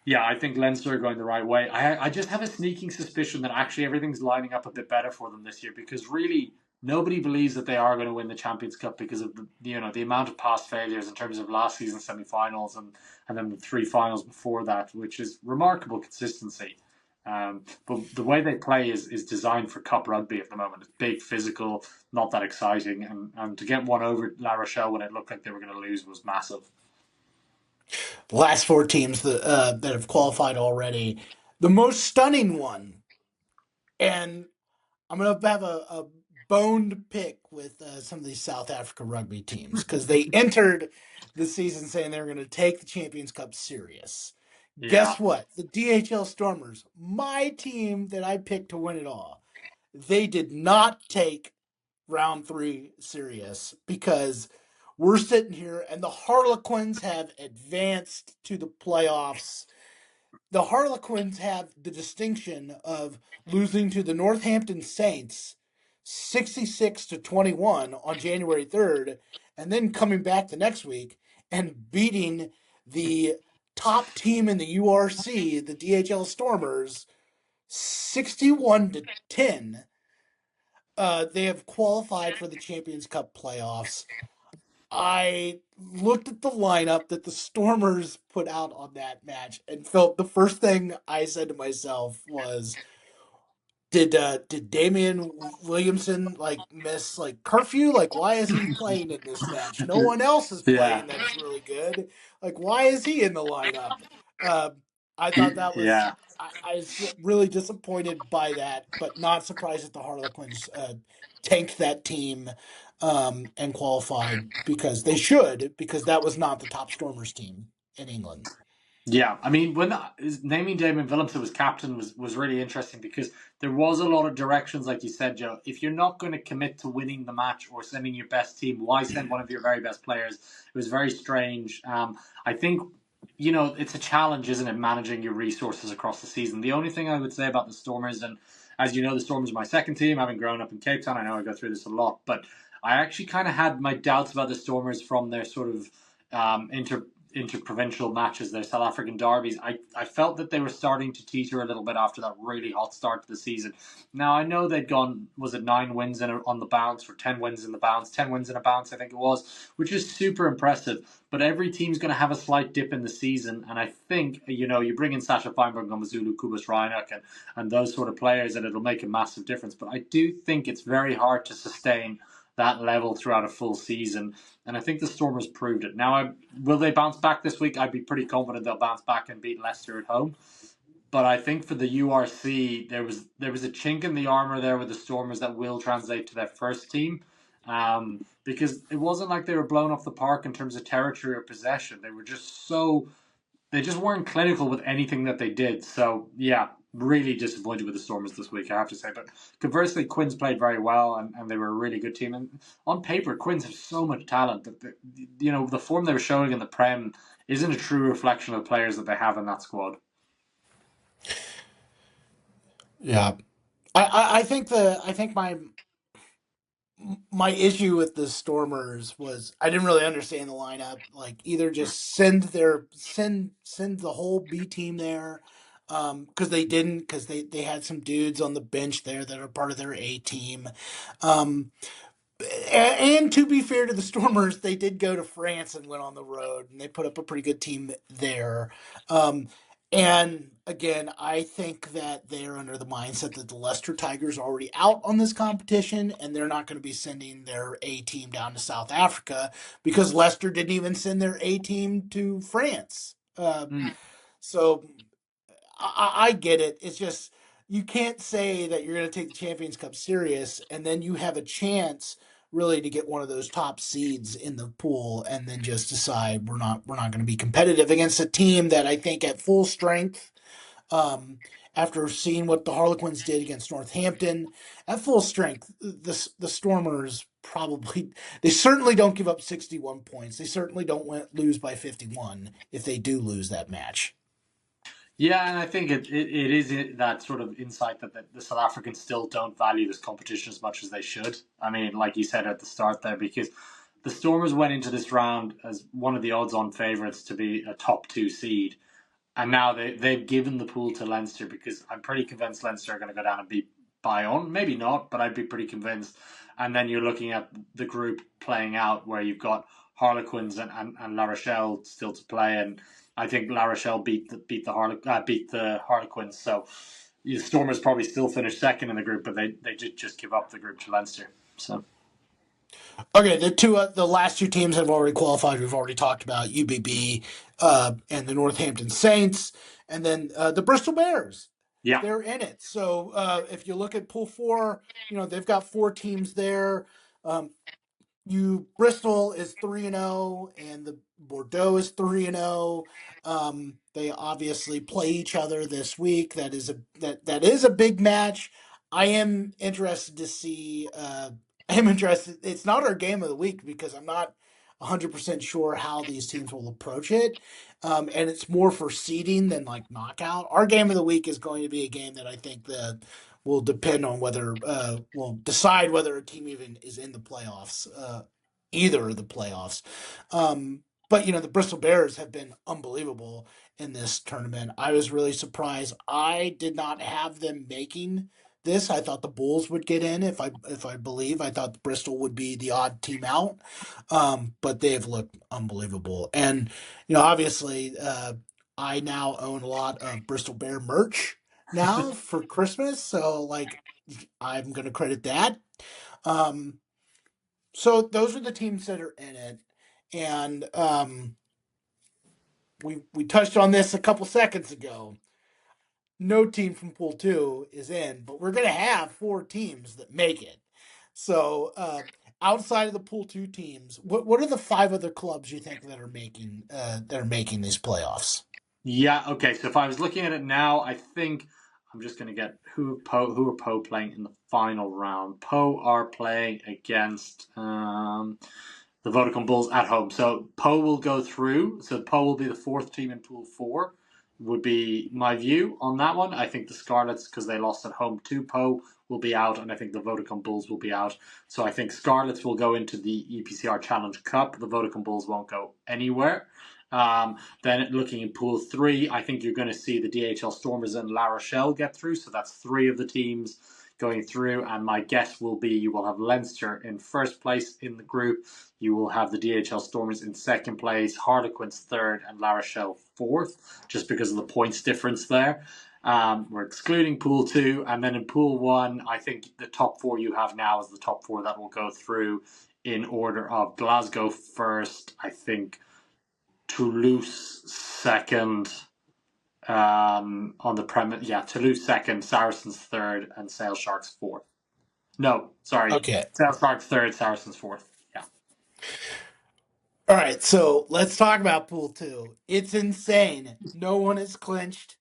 Speaker 2: yeah, I think Leinster are going the right way. I just have a sneaking suspicion that actually everything's lining up a bit better for them this year because really nobody believes that they are going to win the Champions Cup because of the amount of past failures in terms of last season's semi-finals and then the 3 finals before that, which is remarkable consistency. But the way they play is designed for cup rugby at the moment. It's big, physical, not that exciting, and to get one over La Rochelle when it looked like they were going to lose was massive.
Speaker 1: The last 4 teams that have qualified already. The most stunning one, and I'm going to have a bone to pick with some of these South Africa rugby teams because they entered the season saying they were going to take the Champions Cup serious.
Speaker 2: Yeah,
Speaker 1: Guess what? The DHL Stormers, my team that I picked to win it all, they did not take round three serious because we're sitting here and the Harlequins have advanced to the playoffs. The Harlequins have the distinction of losing to the Northampton Saints 66-21 on January 3rd and then coming back the next week and beating the top team in the URC, the DHL Stormers, 61-10. They have qualified for the Champions Cup playoffs. I looked at the lineup that the Stormers put out on that match and felt the first thing I said to myself was, did Damian Williamson like miss like curfew? Like why is he playing in this match? No one else is
Speaker 2: yeah,
Speaker 1: playing that's really good. Like why is he in the lineup? Uh, I thought that was
Speaker 2: yeah.
Speaker 1: I was really disappointed by that, but not surprised that the Harlequins tanked that team and qualified because they should because that was not the top Stormers team in England.
Speaker 2: Yeah, I mean, naming Damon Phillips as captain was really interesting because there was a lot of directions, like you said, Joe. If you're not going to commit to winning the match or sending your best team, why send one of your very best players? It was very strange. I think it's a challenge, isn't it, managing your resources across the season? The only thing I would say about the Stormers, and as you know, the Stormers are my second team, having grown up in Cape Town. I know I go through this a lot, but I actually kind of had my doubts about the Stormers from their sort of interprovincial matches, their South African derbies. I felt that they were starting to teeter a little bit after that really hot start to the season. Now, I know they'd gone, was it 9 wins on the bounce, or 10 wins in the bounce, 10 wins in a bounce, I think it was, which is super impressive. But every team's going to have a slight dip in the season. And I think, you bring in Sasha Feinberg, Ngomazulu, Kubas Reinach, and those sort of players, and it'll make a massive difference. But I do think it's very hard to sustain that level throughout a full season. And I think the Stormers proved it. Now, will they bounce back this week? I'd be pretty confident they'll bounce back and beat Leicester at home. But I think for the URC, there was a chink in the armor there with the Stormers that will translate to their first team. Because it wasn't like they were blown off the park in terms of territory or possession. They just weren't clinical with anything that they did. So yeah, really disappointed with the Stormers this week, I have to say. But conversely, Quins played very well, and they were a really good team. And on paper, Quins have so much talent that the form they were showing in the Prem isn't a true reflection of the players that they have in that squad.
Speaker 1: Yeah, I think my issue with the Stormers was I didn't really understand the lineup. Like either just send the whole B team there, because they didn't, because they had some dudes on the bench there that are part of their A team. Um, and to be fair to the Stormers, they did go to France and went on the road, and they put up a pretty good team there. Um, and again, I think that they're under the mindset that the Leicester Tigers are already out on this competition, and they're not going to be sending their A team down to South Africa because Leicester didn't even send their A team to France.
Speaker 2: Mm.
Speaker 1: So I get it. It's just you can't say that you're going to take the Champions Cup serious and then you have a chance really to get one of those top seeds in the pool and then just decide we're not going to be competitive against a team that I think at full strength, um, after seeing what the Harlequins did against Northampton at full strength, the Stormers probably they certainly don't give up 61 points. They certainly don't lose by 51 if they do lose that match.
Speaker 2: Yeah, and I think it is that sort of insight that the South Africans still don't value this competition as much as they should. I mean, like you said at the start there, because the Stormers went into this round as one of the odds-on favourites to be a top two seed, and now they've given the pool to Leinster because I'm pretty convinced Leinster are going to go down and beat Bayonne. Maybe not, but I'd be pretty convinced. And then you're looking at the group playing out where you've got Harlequins and La Rochelle still to play, and I think La Rochelle beat the Harlequins. So the Stormers probably still finish second in the group, but they did just give up the group to Leinster. So
Speaker 1: Okay, the last two teams have already qualified. We've already talked about UBB and the Northampton Saints, and then the Bristol Bears.
Speaker 2: yeah,
Speaker 1: They're in it. So if you look at Pool Four, they've got four teams there. Um, you Bristol is 3-0 and the Bordeaux is 3-0. They obviously play each other this week. That is a big match. I am interested to see. I am interested. It's not our game of the week because I'm not 100% sure how these teams will approach it. And it's more for seeding than like knockout. Our game of the week is going to be a game that I think the will depend on whether will decide whether a team even is in the playoffs, either of the playoffs. But the Bristol Bears have been unbelievable in this tournament. I was really surprised. I did not have them making this. I thought the Bulls would get in if I believe. I thought Bristol would be the odd team out. But they have looked unbelievable. And obviously, I now own a lot of Bristol Bear merch now for Christmas. So like I'm gonna credit that. Um so those are the teams that are in it. And we touched on this a couple seconds ago. No team from pool two is in, but we're gonna have four teams that make it. So outside of the pool two teams, what are the five other clubs you think that are making these playoffs?
Speaker 2: Yeah, okay. So if I was looking at it now, I think I'm just going to get who are Po playing in the final round. Po are playing against the Vodacom Bulls at home. So Po will go through. So Po will be the fourth team in Pool 4, would be my view on that one. I think the Scarlets, because they lost at home to Po, will be out, and I think the Vodacom Bulls will be out. So I think Scarlets will go into the EPCR Challenge Cup. The Vodacom Bulls won't go anywhere. Then looking in Pool 3, I think you're going to see the DHL Stormers and La Rochelle get through. So that's three of the teams going through. And my guess will be you will have Leinster in first place in the group. You will have the DHL Stormers in second place, Harlequins third, and La Rochelle fourth, just because of the points difference there. We're excluding Pool 2. And then in Pool 1, I think the top four you have now is the top four that will go through in order of Glasgow first, I think Toulouse second, on the premise. Yeah, Toulouse second, Saracens third, and Sale Sharks fourth. No, sorry,
Speaker 1: Okay.
Speaker 2: Sale Sharks third, Saracens fourth. Yeah.
Speaker 1: All right, so let's talk about Pool 2. It's insane. No one is clinched.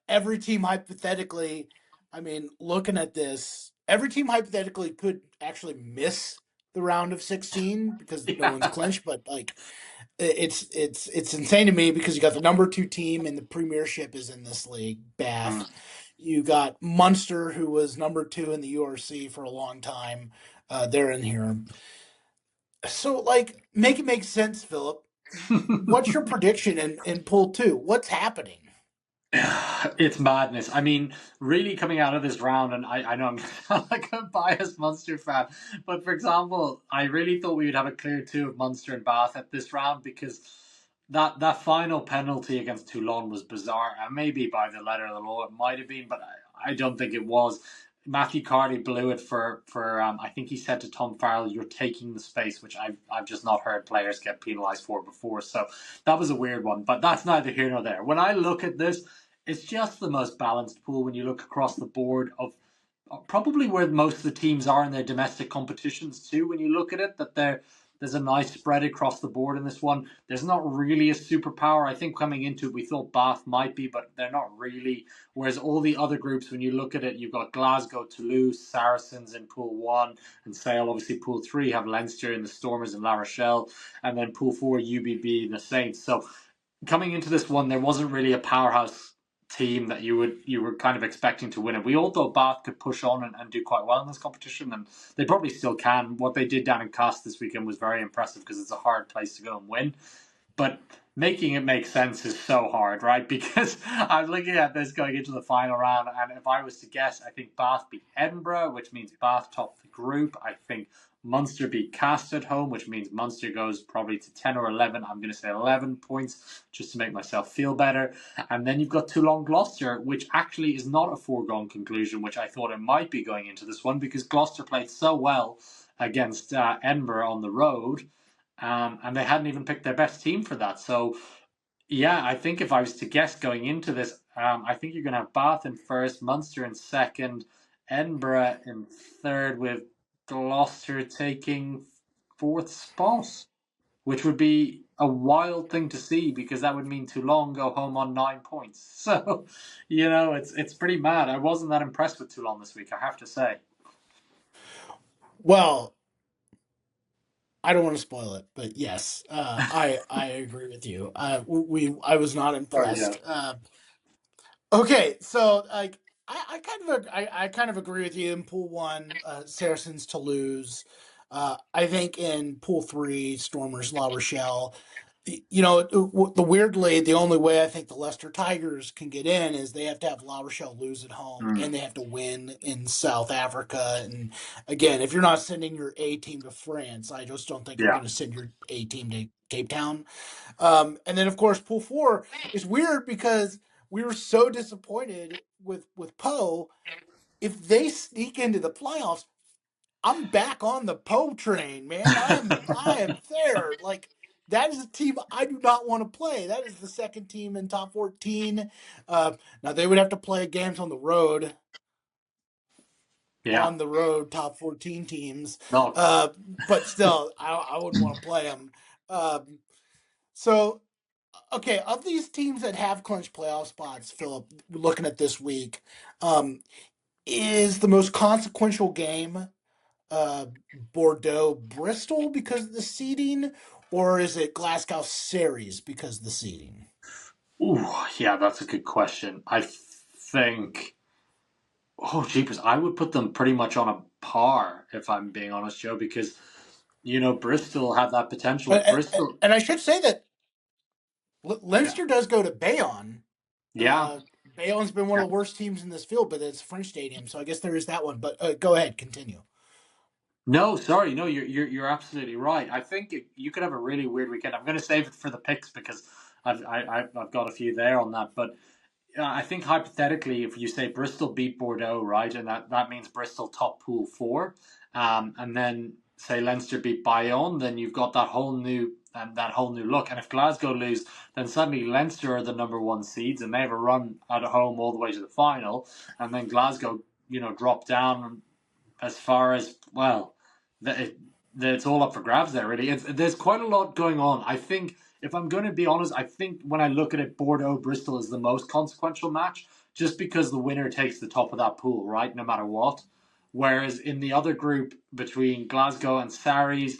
Speaker 1: Every team hypothetically, I mean, looking at this, every team hypothetically could actually miss the round of 16 because no one's
Speaker 2: Yeah.
Speaker 1: clinched, but like it's insane to me because you got the number 2 team in the Premiership is in this league, Bath.
Speaker 2: Mm.
Speaker 1: You got Munster, who was number 2 in the URC for a long time. They're in here. So, like, make it make sense, Philip. What's your prediction in Pool 2? What's happening?
Speaker 2: It's madness. I mean, really coming out of this round, and I know I'm like a biased Munster fan, but for example, I really thought we would have a clear two of Munster and Bath at this round because that final penalty against Toulon was bizarre, and maybe by the letter of the law it might have been, but I don't think it was. Matthew Carty blew it for I think he said to Tom Farrell, "You're taking the space," which I've just not heard players get penalised for before. So that was a weird one, but that's neither here nor there. When I look at this, it's just the most balanced pool when you look across the board of probably where most of the teams are in their domestic competitions too. When you look at it, that there's a nice spread across the board in this one. There's not really a superpower. I think coming into it, we thought Bath might be, but they're not really. Whereas all the other groups, when you look at it, you've got Glasgow, Toulouse, Saracens in Pool 1, and Sale, obviously Pool 3, have Leinster and the Stormers and La Rochelle, and then Pool 4, UBB and the Saints. So coming into this one, there wasn't really a powerhouse team that you were kind of expecting to win it. We all thought Bath could push on and do quite well in this competition, and they probably still can. What they did down in Cast this weekend was very impressive because it's a hard place to go and win. But making it make sense is so hard, right? Because I'm looking at this going into the final round, and if I was to guess, I think Bath beat Edinburgh, which means Bath top the group. I think Munster beat Cast at home, which means Munster goes probably to 10 or 11. I'm going to say 11 points just to make myself feel better. And then you've got Toulon Gloucester, which actually is not a foregone conclusion, which I thought it might be going into this one because Gloucester played so well against Edinburgh on the road, and they hadn't even picked their best team for that. So, yeah, I think if I was to guess going into this, I think you're going to have Bath in first, Munster in second, Edinburgh in third, with Gloucester taking fourth spot, which would be a wild thing to see because that would mean Toulon go home on 9 points. So, it's pretty mad. I wasn't that impressed with Toulon this week, I have to say.
Speaker 1: Well, I don't want to spoil it, but yes, I agree with you. I was not
Speaker 2: Sorry, Joe.
Speaker 1: impressed. Okay, so like I kind of agree with you in Pool 1, Saracens to lose. I think in Pool 3, Stormers La Rochelle. You know, the weirdly, the only way I think the Leicester Tigers can get in is they have to have La Rochelle lose at home
Speaker 2: Mm,
Speaker 1: and they have to win in South Africa. And again, if you're not sending your A team to France, I just don't think you're
Speaker 2: yeah.
Speaker 1: going to send your A team to Cape Town. And then, of course, Pool 4 is weird because we were so disappointed with Poe. If they sneak into the playoffs, I'm back on the Poe train, man. I am there. Like that is a team I do not want to play. That is the second team in top 14. Now they would have to play games
Speaker 2: Yeah.
Speaker 1: on the road, top 14 teams.
Speaker 2: No.
Speaker 1: But still, I wouldn't want to play them. So Okay, of these teams that have clinched playoff spots, Philip, looking at this week, um, is the most consequential game uh, Bordeaux Bristol because of the seeding, or is it Glasgow Series because of the seeding?
Speaker 2: Ooh, yeah, that's a good question. I think. Oh, jeepers, I would put them pretty much on a par, if I'm being honest, Joe, because Bristol have that potential. Bristol,
Speaker 1: And I should say that
Speaker 2: yeah,
Speaker 1: Leinster does go to Bayonne.
Speaker 2: yeah.
Speaker 1: Uh, Bayonne's been one of the worst teams in this field, but it's a French stadium, so I guess there is that one. But go ahead, continue.
Speaker 2: No, sorry, no, you're absolutely right. I think you could have a really weird weekend. I'm going to save it for the picks because I've got a few there on that, but I think hypothetically, if you say Bristol beat Bordeaux, right, and that means Bristol top pool four, and then say Leinster beat Bayonne, then you've got that whole new look. And if Glasgow lose, then suddenly Leinster are the number one seeds, and they have a run at home all the way to the final, and then Glasgow, drop down as far as well, it's all up for grabs there. Really, there's quite a lot going on. I think if I'm going to be honest, I think when I look at it, Bordeaux Bristol is the most consequential match, just because the winner takes the top of that pool, right? No matter what. Whereas in the other group between Glasgow and Sarries,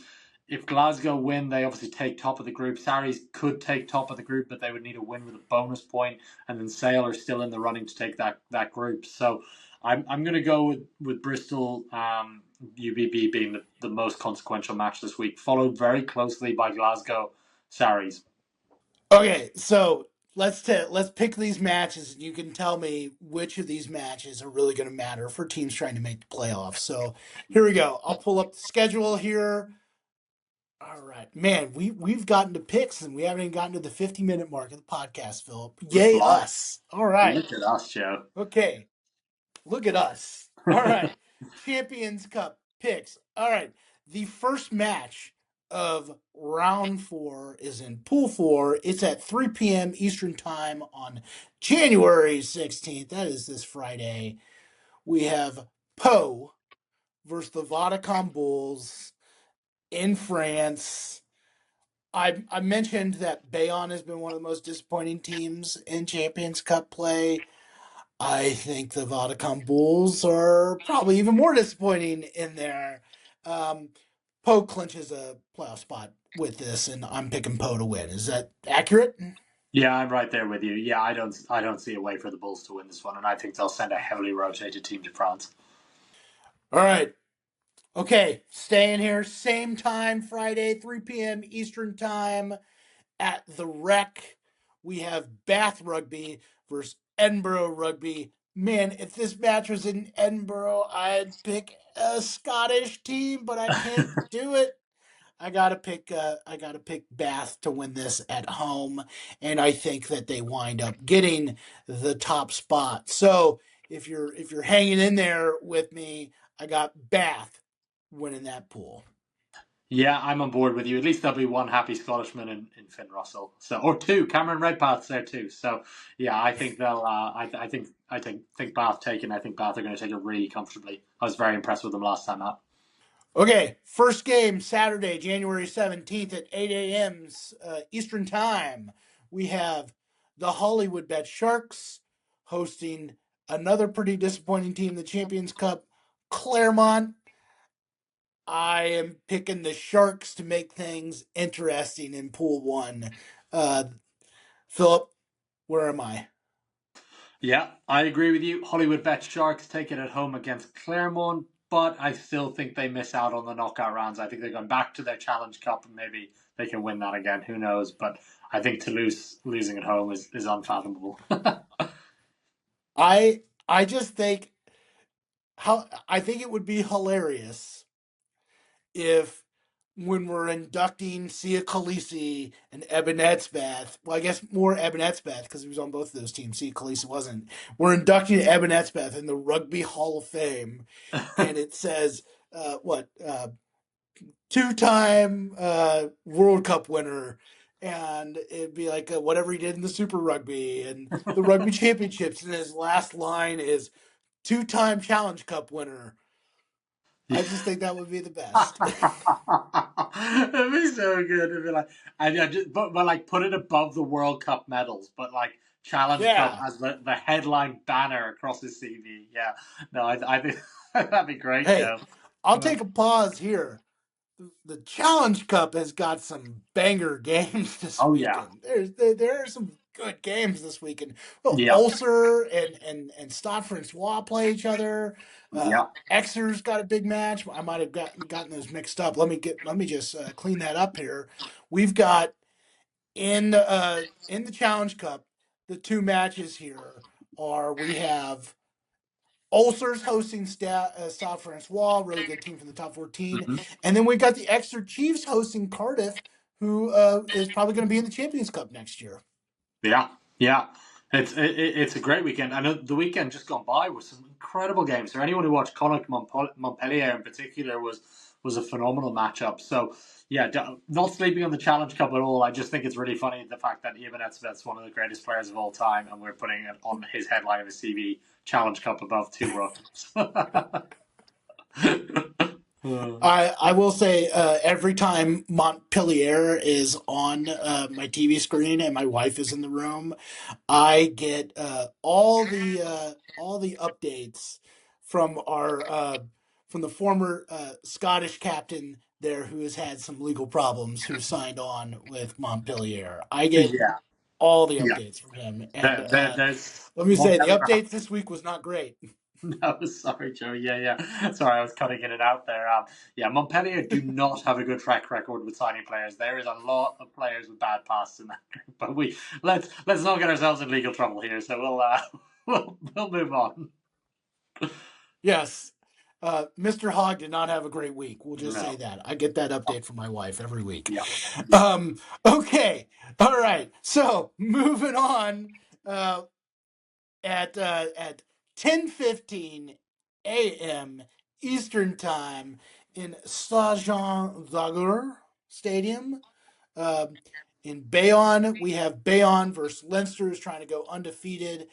Speaker 2: if Glasgow win, they obviously take top of the group. Sarries could take top of the group, but they would need a win with a bonus point, and then Sale are still in the running to take that group. So I'm going to go with Bristol UBB being the most consequential match this week, followed very closely by Glasgow Sarries.
Speaker 1: Okay, so let's pick these matches, and you can tell me which of these matches are really going to matter for teams trying to make the playoffs. So here we go. I'll pull up the schedule here. All right, man, we've gotten to picks, and we haven't even gotten to the 50-minute mark of the podcast, Philip.
Speaker 2: We're
Speaker 1: Yay
Speaker 2: flying.
Speaker 1: us! All right,
Speaker 2: Look at us, Joe.
Speaker 1: okay, look at us. All right, Champions Cup picks. All right, the first match of round four is in pool four. It's at 3 p.m. Eastern time on January 16th. That is this Friday. We have Poe versus the Vodacom Bulls in France. I mentioned that Bayonne has been one of the most disappointing teams in Champions Cup play. I think the Vodacom Bulls are probably even more disappointing in there. Um, Poe clinches a playoff spot with this, and I'm picking Poe to win. Is that accurate?
Speaker 2: Yeah, I'm right there with you. Yeah, I don't see a way for the Bulls to win this one, and I think they'll send a heavily rotated team to France.
Speaker 1: All right. Okay, staying here, same time, Friday, 3 p.m. Eastern time at the Rec. We have Bath Rugby versus Edinburgh Rugby. Man, if this match was in Edinburgh, I'd pick a Scottish team, but I can't do it. I gotta pick Bath to win this at home, and I think that they wind up getting the top spot. So if you're hanging in there with me, I got Bath winning that pool.
Speaker 2: Yeah, I'm on board with you. At least there'll be one happy Scottishman in Finn Russell, so or two. Cameron Redpath's there too. So yeah, I think they'll. I think Bath taken. I think Bath are going to take it really comfortably. I was very impressed with them last time out.
Speaker 1: Okay, first game Saturday, January 17th at 8 a.m. Eastern Time. We have the Hollywood Bet Sharks hosting another pretty disappointing team, the Champions Cup, Claremont. I am picking the Sharks to make things interesting in Pool 1. Uh, Philip, where am I?
Speaker 2: Yeah, I agree with you. Hollywood Bet Sharks take it at home against Claremont, but I still think they miss out on the knockout rounds. I think they're going back to their Challenge Cup and maybe they can win that again. Who knows? But I think Toulouse losing at home is unfathomable.
Speaker 1: I just think I think it would be hilarious if when we're inducting Sia Khaleesi and Eben Etzbeth, well, I guess more Eben Etzbeth because he was on both of those teams. Sia Khaleesi wasn't. We're inducting Eben Etzbeth in the Rugby Hall of Fame, and it says, what, two-time World Cup winner, and it'd be like whatever he did in the Super Rugby and the Rugby Championships, and his last line is two-time Challenge Cup winner. I just think that would be the best.
Speaker 2: It'd be so good. It'd be like, I just, but like put it above the World Cup medals, but like Challenge Cup
Speaker 1: Yeah.
Speaker 2: as the headline banner across his CV. Yeah, no, I think that'd be great,
Speaker 1: Hey,
Speaker 2: Joe.
Speaker 1: I'll
Speaker 2: Uh,
Speaker 1: take a pause here. The Challenge Cup has got some banger games this
Speaker 2: oh yeah,
Speaker 1: weekend. There are some good games this weekend. Well,
Speaker 2: yeah,
Speaker 1: Ulster and Stade Francois play each other.
Speaker 2: yeah.
Speaker 1: Exeter's got a big match. I might have gotten those mixed up. Let me just clean that up here. We've got in the Challenge Cup, the two matches here are we have Ulcers hosting Stade Francois, really good team from the top 14.
Speaker 2: Mhm.
Speaker 1: And then we've got the Exeter Chiefs hosting Cardiff, who is probably going to be in the Champions Cup next year.
Speaker 2: Yeah, yeah. It's a great weekend. I know the weekend just gone by with some incredible games. For anyone who watched Connacht Montpellier in particular was a phenomenal matchup. So yeah, not sleeping on the Challenge Cup at all. I just think it's really funny the fact that Ivan Etzebeth's one of the greatest players of all time, and we're putting it on his headline of his CV, Challenge Cup above two World Cups.
Speaker 1: I will say every time Montpellier is on my TV screen and my wife is in the room, I get all the updates from our from the former Scottish captain there who has had some legal problems who signed on with Montpellier. I get
Speaker 2: Yeah,
Speaker 1: all the
Speaker 2: yeah.
Speaker 1: updates from him, and
Speaker 2: There's
Speaker 1: let me
Speaker 2: one
Speaker 1: say the
Speaker 2: Telegraph.
Speaker 1: updates this week was not great.
Speaker 2: No, sorry, Joe. Yeah, yeah. Sorry, I was cutting in and out there. Yeah, Montpellier do not have a good track record with signing players. There is a lot of players with bad pasts in that group, but let's not get ourselves in legal trouble here. So we'll move on.
Speaker 1: Yes. Mr. Hogg did not have a great week. We'll just say
Speaker 2: No.
Speaker 1: that. I get that update from my wife every week.
Speaker 2: Yeah. Yeah.
Speaker 1: Okay. All right. So moving on at 10:15 a.m. Eastern Time in Stade Zagur Stadium. In Bayonne, we have Bayonne versus Leinster, who's trying to go undefeated.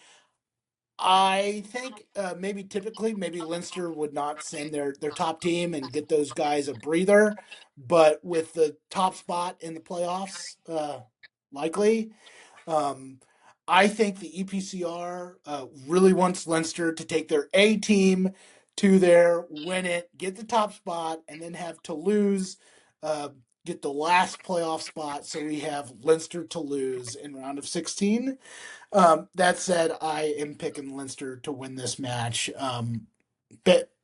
Speaker 1: I think maybe Leinster would not send their top team and get those guys a breather, but with the top spot in the playoffs, likely. Um, I think the EPCR really wants Leinster to take their A team to there, win it, get the top spot, and then have Toulouse uh, get the last playoff spot. So we have Leinster Toulouse in round of 16. That said, I am picking Leinster to win this match.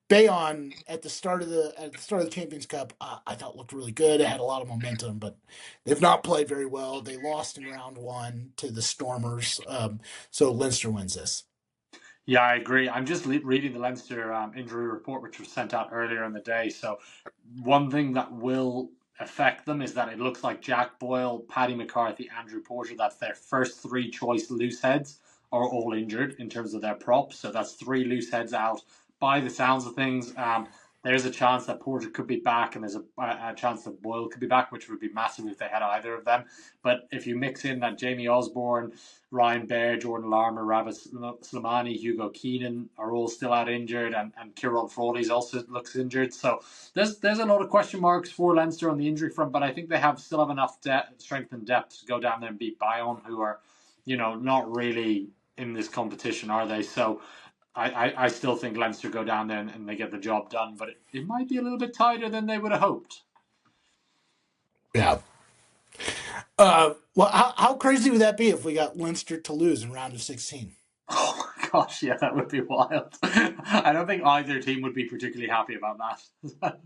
Speaker 1: Bayonne at the start of the Champions Cup, I thought looked really good. It had a lot of momentum, but they've not played very well. They lost in round one to the Stormers, so Leinster wins this.
Speaker 2: Yeah, I agree. I'm just reading the Leinster injury report, which was sent out earlier in the day. So, one thing that will affect them is that it looks like Jack Boyle, Paddy McCarthy, Andrew Porter, that's their first three choice loose heads, are all injured in terms of their props. So, that's three loose heads out. By the sounds of things, there's a chance that Porter could be back, and there's a chance that Boyle could be back, which would be massive if they had either of them. But if you mix in that Jamie Osborne, Ryan Bair, Jordan Larmer, Ravis Slimani, Hugo Keenan are all still out injured, and Kieran Frawley's also looks injured. So there's a lot of question marks for Leinster on the injury front, but I think they still have enough strength and depth to go down there and beat Bayonne, who are, not really in this competition, are they? So I still think Leinster go down there and they get the job done, but it might be a little bit tighter than they would have hoped.
Speaker 1: Yeah. Well, how crazy would that be if we got Leinster to lose in round of 16?
Speaker 2: Oh my gosh, yeah, that would be wild. I don't think either team would be particularly happy about that.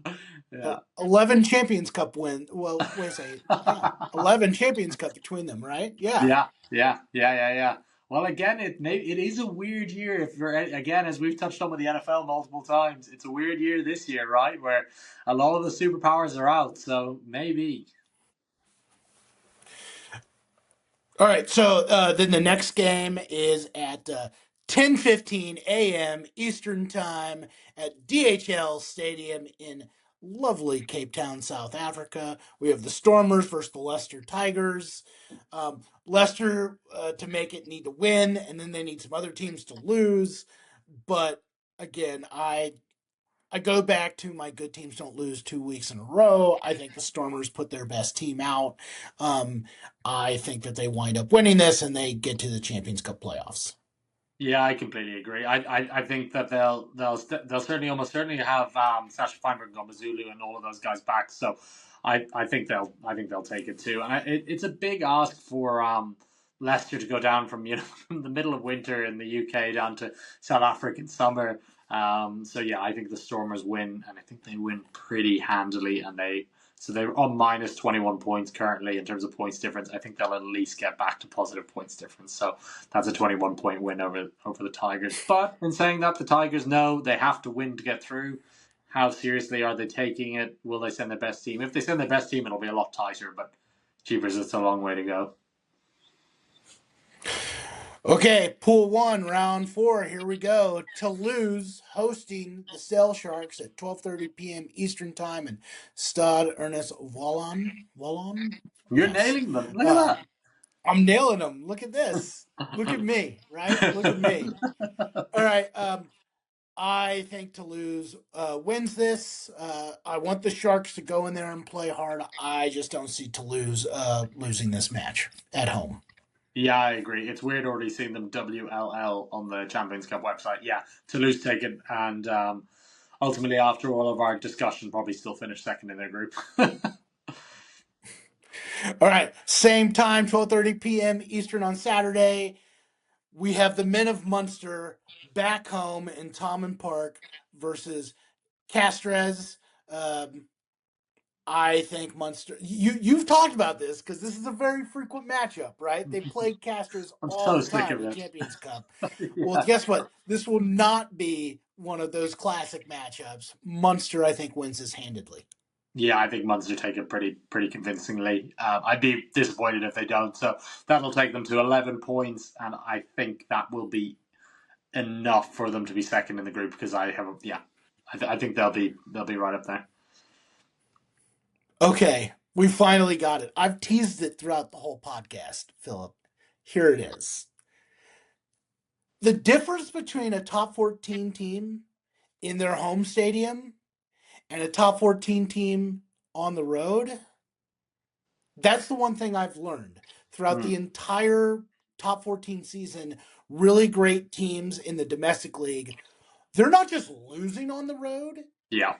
Speaker 2: Yeah.
Speaker 1: 11 Champions Cup win. Well, wait a second. Yeah, 11 Champions Cup between them, right? Yeah.
Speaker 2: Yeah. Well, again, it is a weird year. If you're again, as we've touched on with the NFL multiple times, it's a weird year this year, right? Where a lot of the superpowers are out. So maybe.
Speaker 1: All right, so then the next game is at 10:15 a.m. Eastern Time at DHL Stadium in lovely Cape Town, South Africa. We have the Stormers versus the Leicester Tigers. Leicester, to make it, need to win, and then they need some other teams to lose. But again, I go back to my good teams don't lose 2 weeks in a row. I think the Stormers put their best team out. Um, I think that they wind up winning this and they get to the Champions Cup playoffs.
Speaker 2: Yeah, I completely agree. I think that they'll certainly almost certainly have Sasha Feinberg, Gomezulu, and all of those guys back. So I think they'll take it too. And it's a big ask for Leicester to go down from from the middle of winter in the UK down to South African summer. So yeah, I think the Stormers win, and I think they win pretty handily. So they're on minus 21 points currently in terms of points difference. I think they'll at least get back to positive points difference. So that's a 21-point win over the Tigers. But in saying that, the Tigers know they have to win to get through. How seriously are they taking it? Will they send their best team? If they send their best team, it'll be a lot tighter. But Jeepers, it's a long way to go.
Speaker 1: Okay, Pool 1, Round 4. Here we go. Toulouse hosting the Sail Sharks at 12:30 p.m. Eastern Time in Stade Ernest Wallon. Wallon?
Speaker 2: You're
Speaker 1: Yes.
Speaker 2: nailing them. Look
Speaker 1: Uh,
Speaker 2: at
Speaker 1: I'm nailing them. Look at this. Look at
Speaker 2: that.
Speaker 1: me, right? Look at me. All right. I think Toulouse wins this. I want the Sharks to go in there and play hard. I just don't see Toulouse losing this match at home.
Speaker 2: Yeah, I agree. It's weird already seeing them WLL on the Champions Cup website. Yeah, Toulouse take it, and ultimately, after all of our discussion, probably still finish second in their group.
Speaker 1: All right, same time, 12:30 p.m. Eastern on Saturday. We have the men of Munster back home in Thomond Park versus Castres. Um, I think Munster. You've talked about this because this is a very frequent matchup, right? They played Castres
Speaker 2: I'm
Speaker 1: all
Speaker 2: so
Speaker 1: the
Speaker 2: sick
Speaker 1: time
Speaker 2: of
Speaker 1: in
Speaker 2: it.
Speaker 1: Champions Cup. Well,
Speaker 2: Yeah.
Speaker 1: guess what? This will not be one of those classic matchups. Munster, I think, wins this handedly.
Speaker 2: Yeah, I think Munster take it pretty convincingly. I'd be disappointed if they don't. So that'll take them to 11 points, and I think that will be enough for them to be second in the group because I think they'll be right up there.
Speaker 1: Okay, we finally got it. I've teased it throughout the whole podcast, Philip. Here it is. The difference between a top 14 team in their home stadium and a top 14 team on the road, that's the one thing I've learned throughout the
Speaker 2: Mm,
Speaker 1: entire top 14 season. Really great teams in the domestic league, they're not just losing on the road,
Speaker 2: yeah.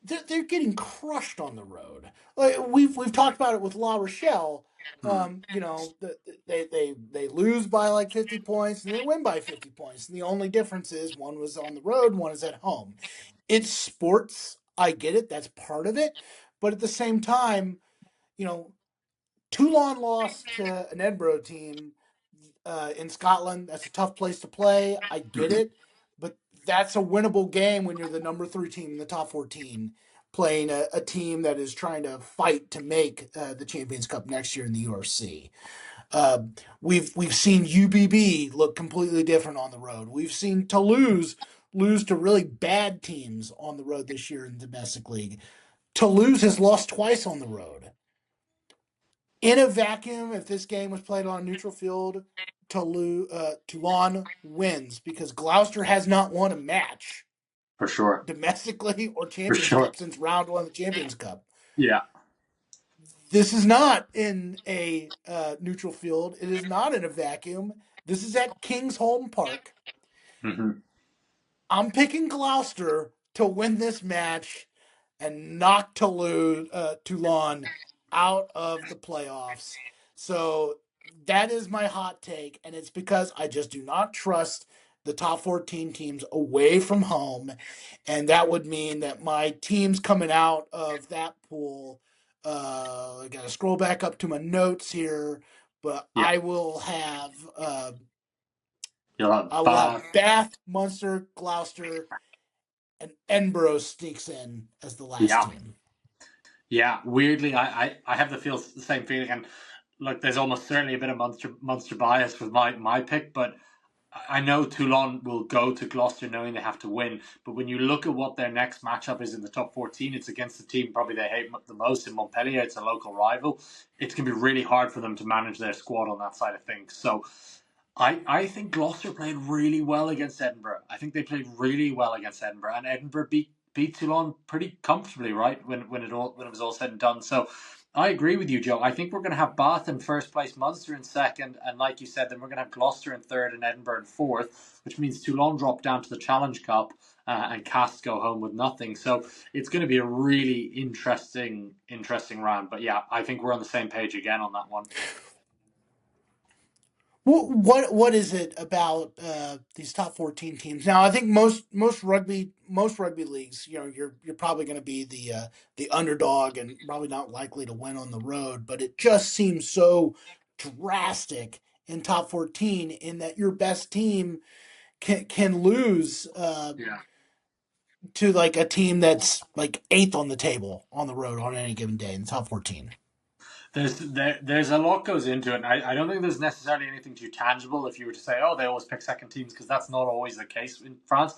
Speaker 1: they're getting crushed on the road. Like we've talked about it with La Rochelle.
Speaker 2: Mm,
Speaker 1: They lose by like 50 points and they win by 50 points. And the only difference is one was on the road, one is at home. It's sports. I get it. That's part of it. But at the same time, you know, Toulon lost to an Edinburgh team in Scotland. That's a tough place to play. I get
Speaker 2: mhm.
Speaker 1: it, but that's a winnable game when you're the number 3 team in the top 14, playing a team that is trying to fight to make the Champions Cup next year in the URC. Uh, we've seen UBB look completely different on the road. We've seen Toulouse lose to really bad teams on the road this year in the domestic league. Toulouse has lost twice on the road. In a vacuum, if this game was played on a neutral field, Toulon wins because Gloucester has not won a match
Speaker 2: For sure.
Speaker 1: domestically or
Speaker 2: For
Speaker 1: Champions
Speaker 2: sure.
Speaker 1: Cup since round 1 of the Champions Cup.
Speaker 2: Yeah.
Speaker 1: This is not in a neutral field. It is not in a vacuum. This is at Kingsholm Park.
Speaker 2: Hmm.
Speaker 1: I'm picking Gloucester to win this match and knock Toulon out of the playoffs. So that is my hot take, and it's because I just do not trust the top 14 teams away from home, and that would mean that my teams coming out of that pool. I got to scroll back up to my notes here, but
Speaker 2: Yeah. You'll have
Speaker 1: I will have
Speaker 2: Bath.
Speaker 1: Bath, Munster, Gloucester, and Edinburgh sneaks in as the last
Speaker 2: Yeah.
Speaker 1: team.
Speaker 2: Yeah. Weirdly, I have the same feeling. And look, there's almost certainly a bit of Munster bias with my pick, but I know Toulon will go to Gloucester knowing they have to win. But when you look at what their next matchup is in the top 14, it's against the team probably they hate the most in Montpellier. It's a local rival. It's going to be really hard for them to manage their squad on that side of things. So I think Gloucester played really well against Edinburgh. I think they played really well against Edinburgh, and Edinburgh beat beat Toulon pretty comfortably, right? When it was all said and done. So I agree with you, Joe. I think we're going to have Bath in first place, Munster in second, and like you said, then we're going to have Gloucester in third and Edinburgh in fourth, which means Toulon drop down to the Challenge Cup. And Cast go home with nothing. So it's going to be a really interesting round. But yeah, I think we're on the same page again on that one.
Speaker 1: What is it about these top 14 teams? Now, I think most rugby leagues, you're probably going to be the underdog and probably not likely to win on the road. But it just seems so drastic in top 14 in that your best team can lose
Speaker 2: Yeah.
Speaker 1: to like a team that's like eighth on the table on the road on any given day in the top 14.
Speaker 2: There's a lot goes into it. And I don't think there's necessarily anything too tangible if you were to say, oh, they always pick second teams, because that's not always the case in France.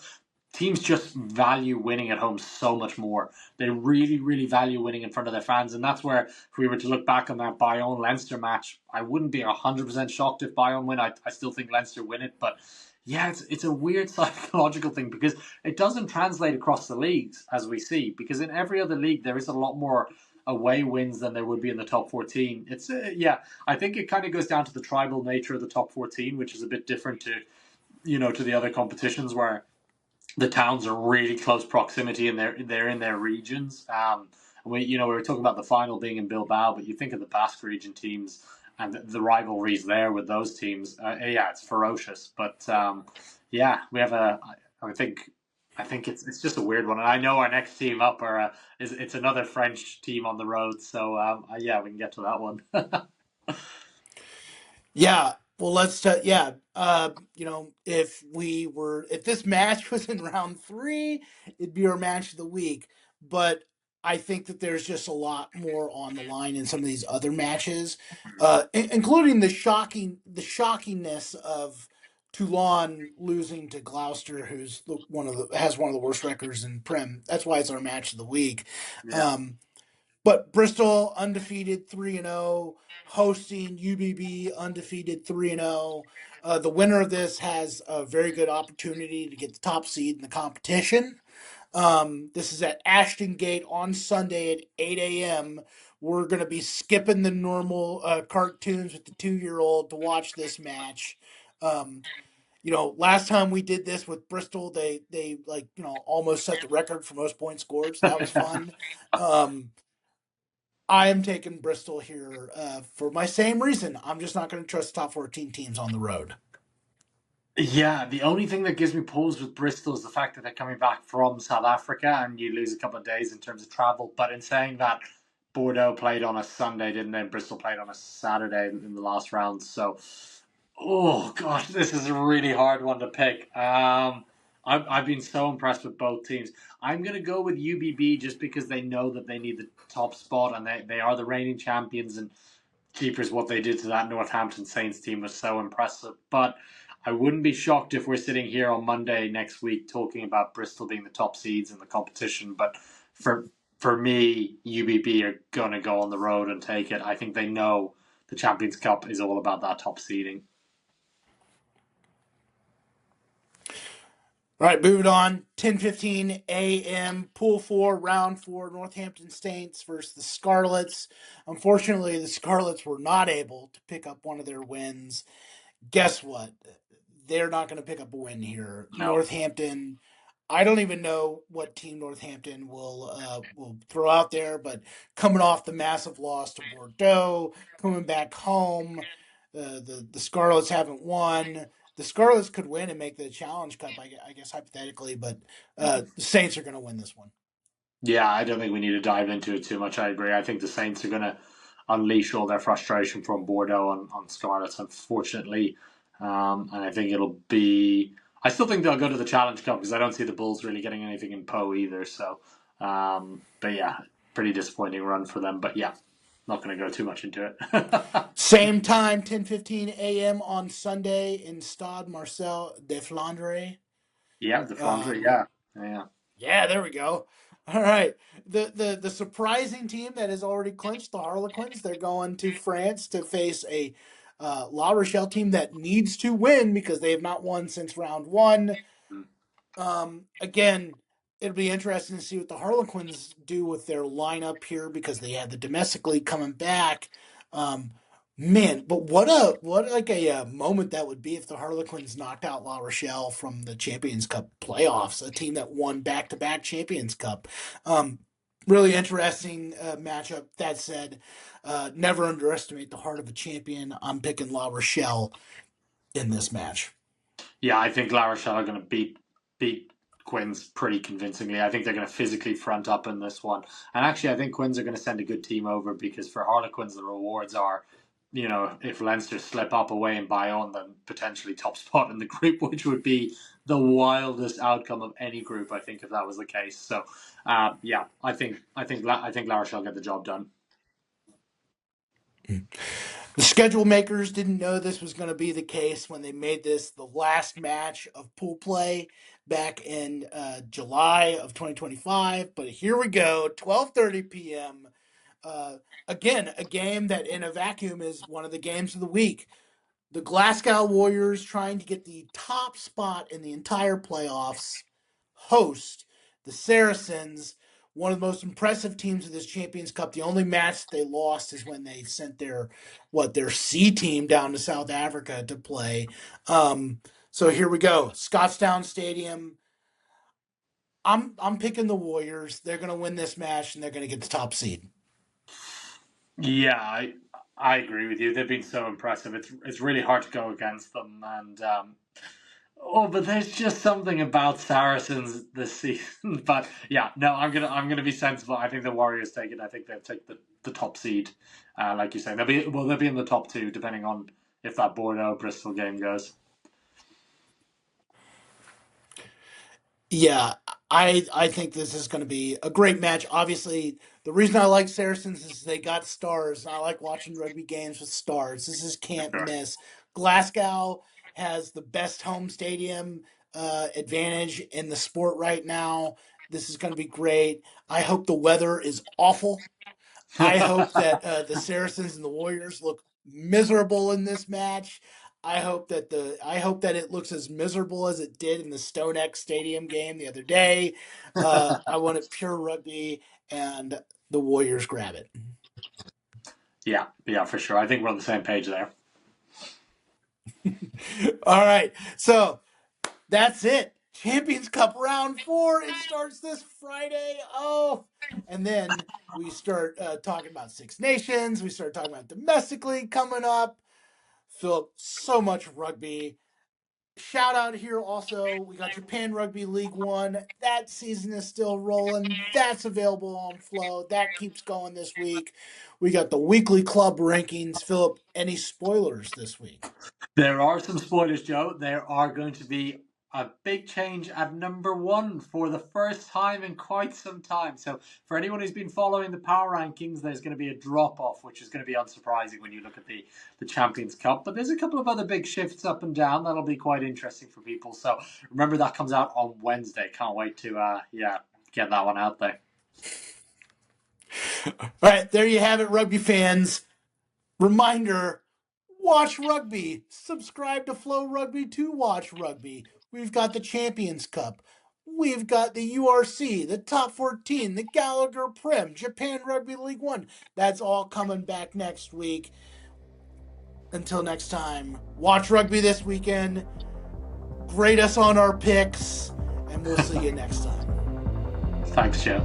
Speaker 2: Teams just value winning at home so much more. They really, really value winning in front of their fans. And that's where, if we were to look back on that Bayonne Leinster match, I wouldn't be 100% shocked if Bayonne win. I still think Leinster win it. But yeah, it's a weird psychological thing because it doesn't translate across the leagues as we see. Because in every other league, there is a lot more away wins than there would be in the top 14. It's yeah, I think it kind of goes down to the tribal nature of the top 14, which is a bit different to to the other competitions where the towns are really close proximity and they're in their regions. We were talking about the final being in Bilbao, but you think of the Basque region teams and the rivalries there with those teams. Yeah, it's ferocious. But yeah, we have I think. I think it's just a weird one, and I know our next team up it's another French team on the road. So yeah, we can get to that one.
Speaker 1: Yeah. Well, yeah. If this match was in round three, it'd be our match of the week. But I think that there's just a lot more on the line in some of these other matches, including the shockingness of Toulon losing to Gloucester, who's has one of the worst records in Prem. That's why it's our match of the week.
Speaker 2: Yeah.
Speaker 1: Um, but Bristol undefeated 3-0, hosting UBB undefeated 3-0. The winner of this has a very good opportunity to get the top seed in the competition. This is at Ashton Gate on Sunday at 8 a.m. We're going to be skipping the normal cartoons with the 2-year-old to watch this match. Um, last time we did this with Bristol, they almost set the record for most points scored. So that was fun. Um, I am taking Bristol here for my same reason. I'm just not going to trust top 14 teams on the road.
Speaker 2: Yeah, the only thing that gives me pause with Bristol is the fact that they're coming back from South Africa and you lose a couple of days in terms of travel. But in saying that, Bordeaux played on a Sunday, didn't they? Bristol played on a Saturday in the last round. So, oh gosh, this is a really hard one to pick. I've been so impressed with both teams. I'm going to go with UBB just because they know that they need the top spot and they are the reigning champions and keepers. What they did to that Northampton Saints team was so impressive. But I wouldn't be shocked if we're sitting here on Monday next week talking about Bristol being the top seeds in the competition. But for me, UBB are going to go on the road and take it. I think they know the Champions Cup is all about that top seeding.
Speaker 1: All right, moving on. 10:15 a.m. Pool 4, Round 4, Northampton Saints versus the Scarlets. Unfortunately, the Scarlets were not able to pick up one of their wins. Guess what? They're not going to pick up a win here.
Speaker 2: No.
Speaker 1: Northampton. I don't even know what team Northampton will throw out there, but coming off the massive loss to Bordeaux, coming back home, the Scarlets haven't won. The Scarlets could win and make the Challenge Cup, I guess hypothetically, but the Saints are going to win this one.
Speaker 2: Yeah, I don't think we need to dive into it too much. I agree. I think the Saints are going to unleash all their frustration from Bordeaux on Scarlets, unfortunately. And I think it'll be. I still think they'll go to the Challenge Cup because I don't see the Bulls really getting anything in Poe either. So, but yeah, pretty disappointing run for them. But yeah, not going to go too much into it.
Speaker 1: Same time, 10:15 a.m. on Sunday in Stade Marcel de Flandre.
Speaker 2: Yeah, the Flandre.
Speaker 1: Um,
Speaker 2: Yeah, yeah.
Speaker 1: Yeah, there we go. All right. The surprising team that has already clinched, the Harlequins, they're going to France to face a La Rochelle team that needs to win because they have not won since round one.
Speaker 2: Mm.
Speaker 1: Again, it'll be interesting to see what the Harlequins do with their lineup here because they had the domestic league coming back. Um, Man, but what like a moment that would be if the Harlequins knocked out La Rochelle from the Champions Cup playoffs, a team that won back-to-back Champions Cup. Um, Really interesting matchup. That said, never underestimate the heart of a champion. I'm picking La Rochelle in this match.
Speaker 2: Yeah, I think La Rochelle are going to beat Quins pretty convincingly. I think they're going to physically front up in this one. And actually, I think Quins are going to send a good team over because for Harlequins, the rewards are, if Leinster slip up away in Bayonne, then potentially top spot in the group, which would be the wildest outcome of any group, I think, if that was the case. So, yeah, I think La Rochelle get the job done.
Speaker 1: The schedule makers didn't know this was going to be the case when they made this the last match of pool play back in July of 2025. But here we go, 12:30 p.m. Again, a game that in a vacuum is one of the games of the week. The Glasgow Warriors trying to get the top spot in the entire playoffs host the Saracens, one of the most impressive teams of this Champions Cup. The only match they lost is when they sent their C team down to South Africa to play. So here we go, Scotstown Stadium. I'm picking the Warriors. They're going to win this match and they're going to get the top seed.
Speaker 2: Yeah, I agree with you. They've been so impressive. It's really hard to go against them, and but there's just something about Saracens this season. But yeah, no, I'm gonna be sensible. I think the Warriors take it. I think they'll take the top seed, like you say. They'll be in the top two depending on if that Bordeaux Bristol game goes.
Speaker 1: Yeah, I think this is going to be a great match. Obviously, the reason I like Saracens is they got stars. And I like watching rugby games with stars. This is can't
Speaker 2: Sure.
Speaker 1: miss. Glasgow has the best home stadium advantage in the sport right now. This is going to be great. I hope the weather is awful. I hope that the Saracens and the Warriors look miserable in this match. I hope that it looks as miserable as it did in the StoneX Stadium game the other day. I want it pure rugby, and the Warriors grab it.
Speaker 2: Yeah, for sure. I think we're on the same page there.
Speaker 1: All right, so that's it. Champions Cup round 4. It starts this Friday. Oh, and then we start talking about Six Nations. We start talking about domestic league coming up. Philip, so much rugby. Shout out here also, we got Japan Rugby League One. That season is still rolling. That's available on Flow. That keeps going this week. We got the weekly club rankings. Philip, any spoilers this week?
Speaker 2: There are some spoilers, Joe. There are going to be a big change at number one for the first time in quite some time. So, for anyone who's been following the power rankings, there's going to be a drop off, which is going to be unsurprising when you look at the Champions Cup. But there's a couple of other big shifts up and down that'll be quite interesting for people. So, remember that comes out on Wednesday. Can't wait to, get that one out there.
Speaker 1: All right, there you have it, rugby fans. Reminder, watch rugby. Subscribe to Flow Rugby to watch rugby. We've got the Champions Cup. We've got the URC, the Top 14, the Gallagher Prim, Japan Rugby League One. That's all coming back next week. Until next time, watch rugby this weekend. Grade us on our picks, and we'll see you next time.
Speaker 2: Thanks, Joe.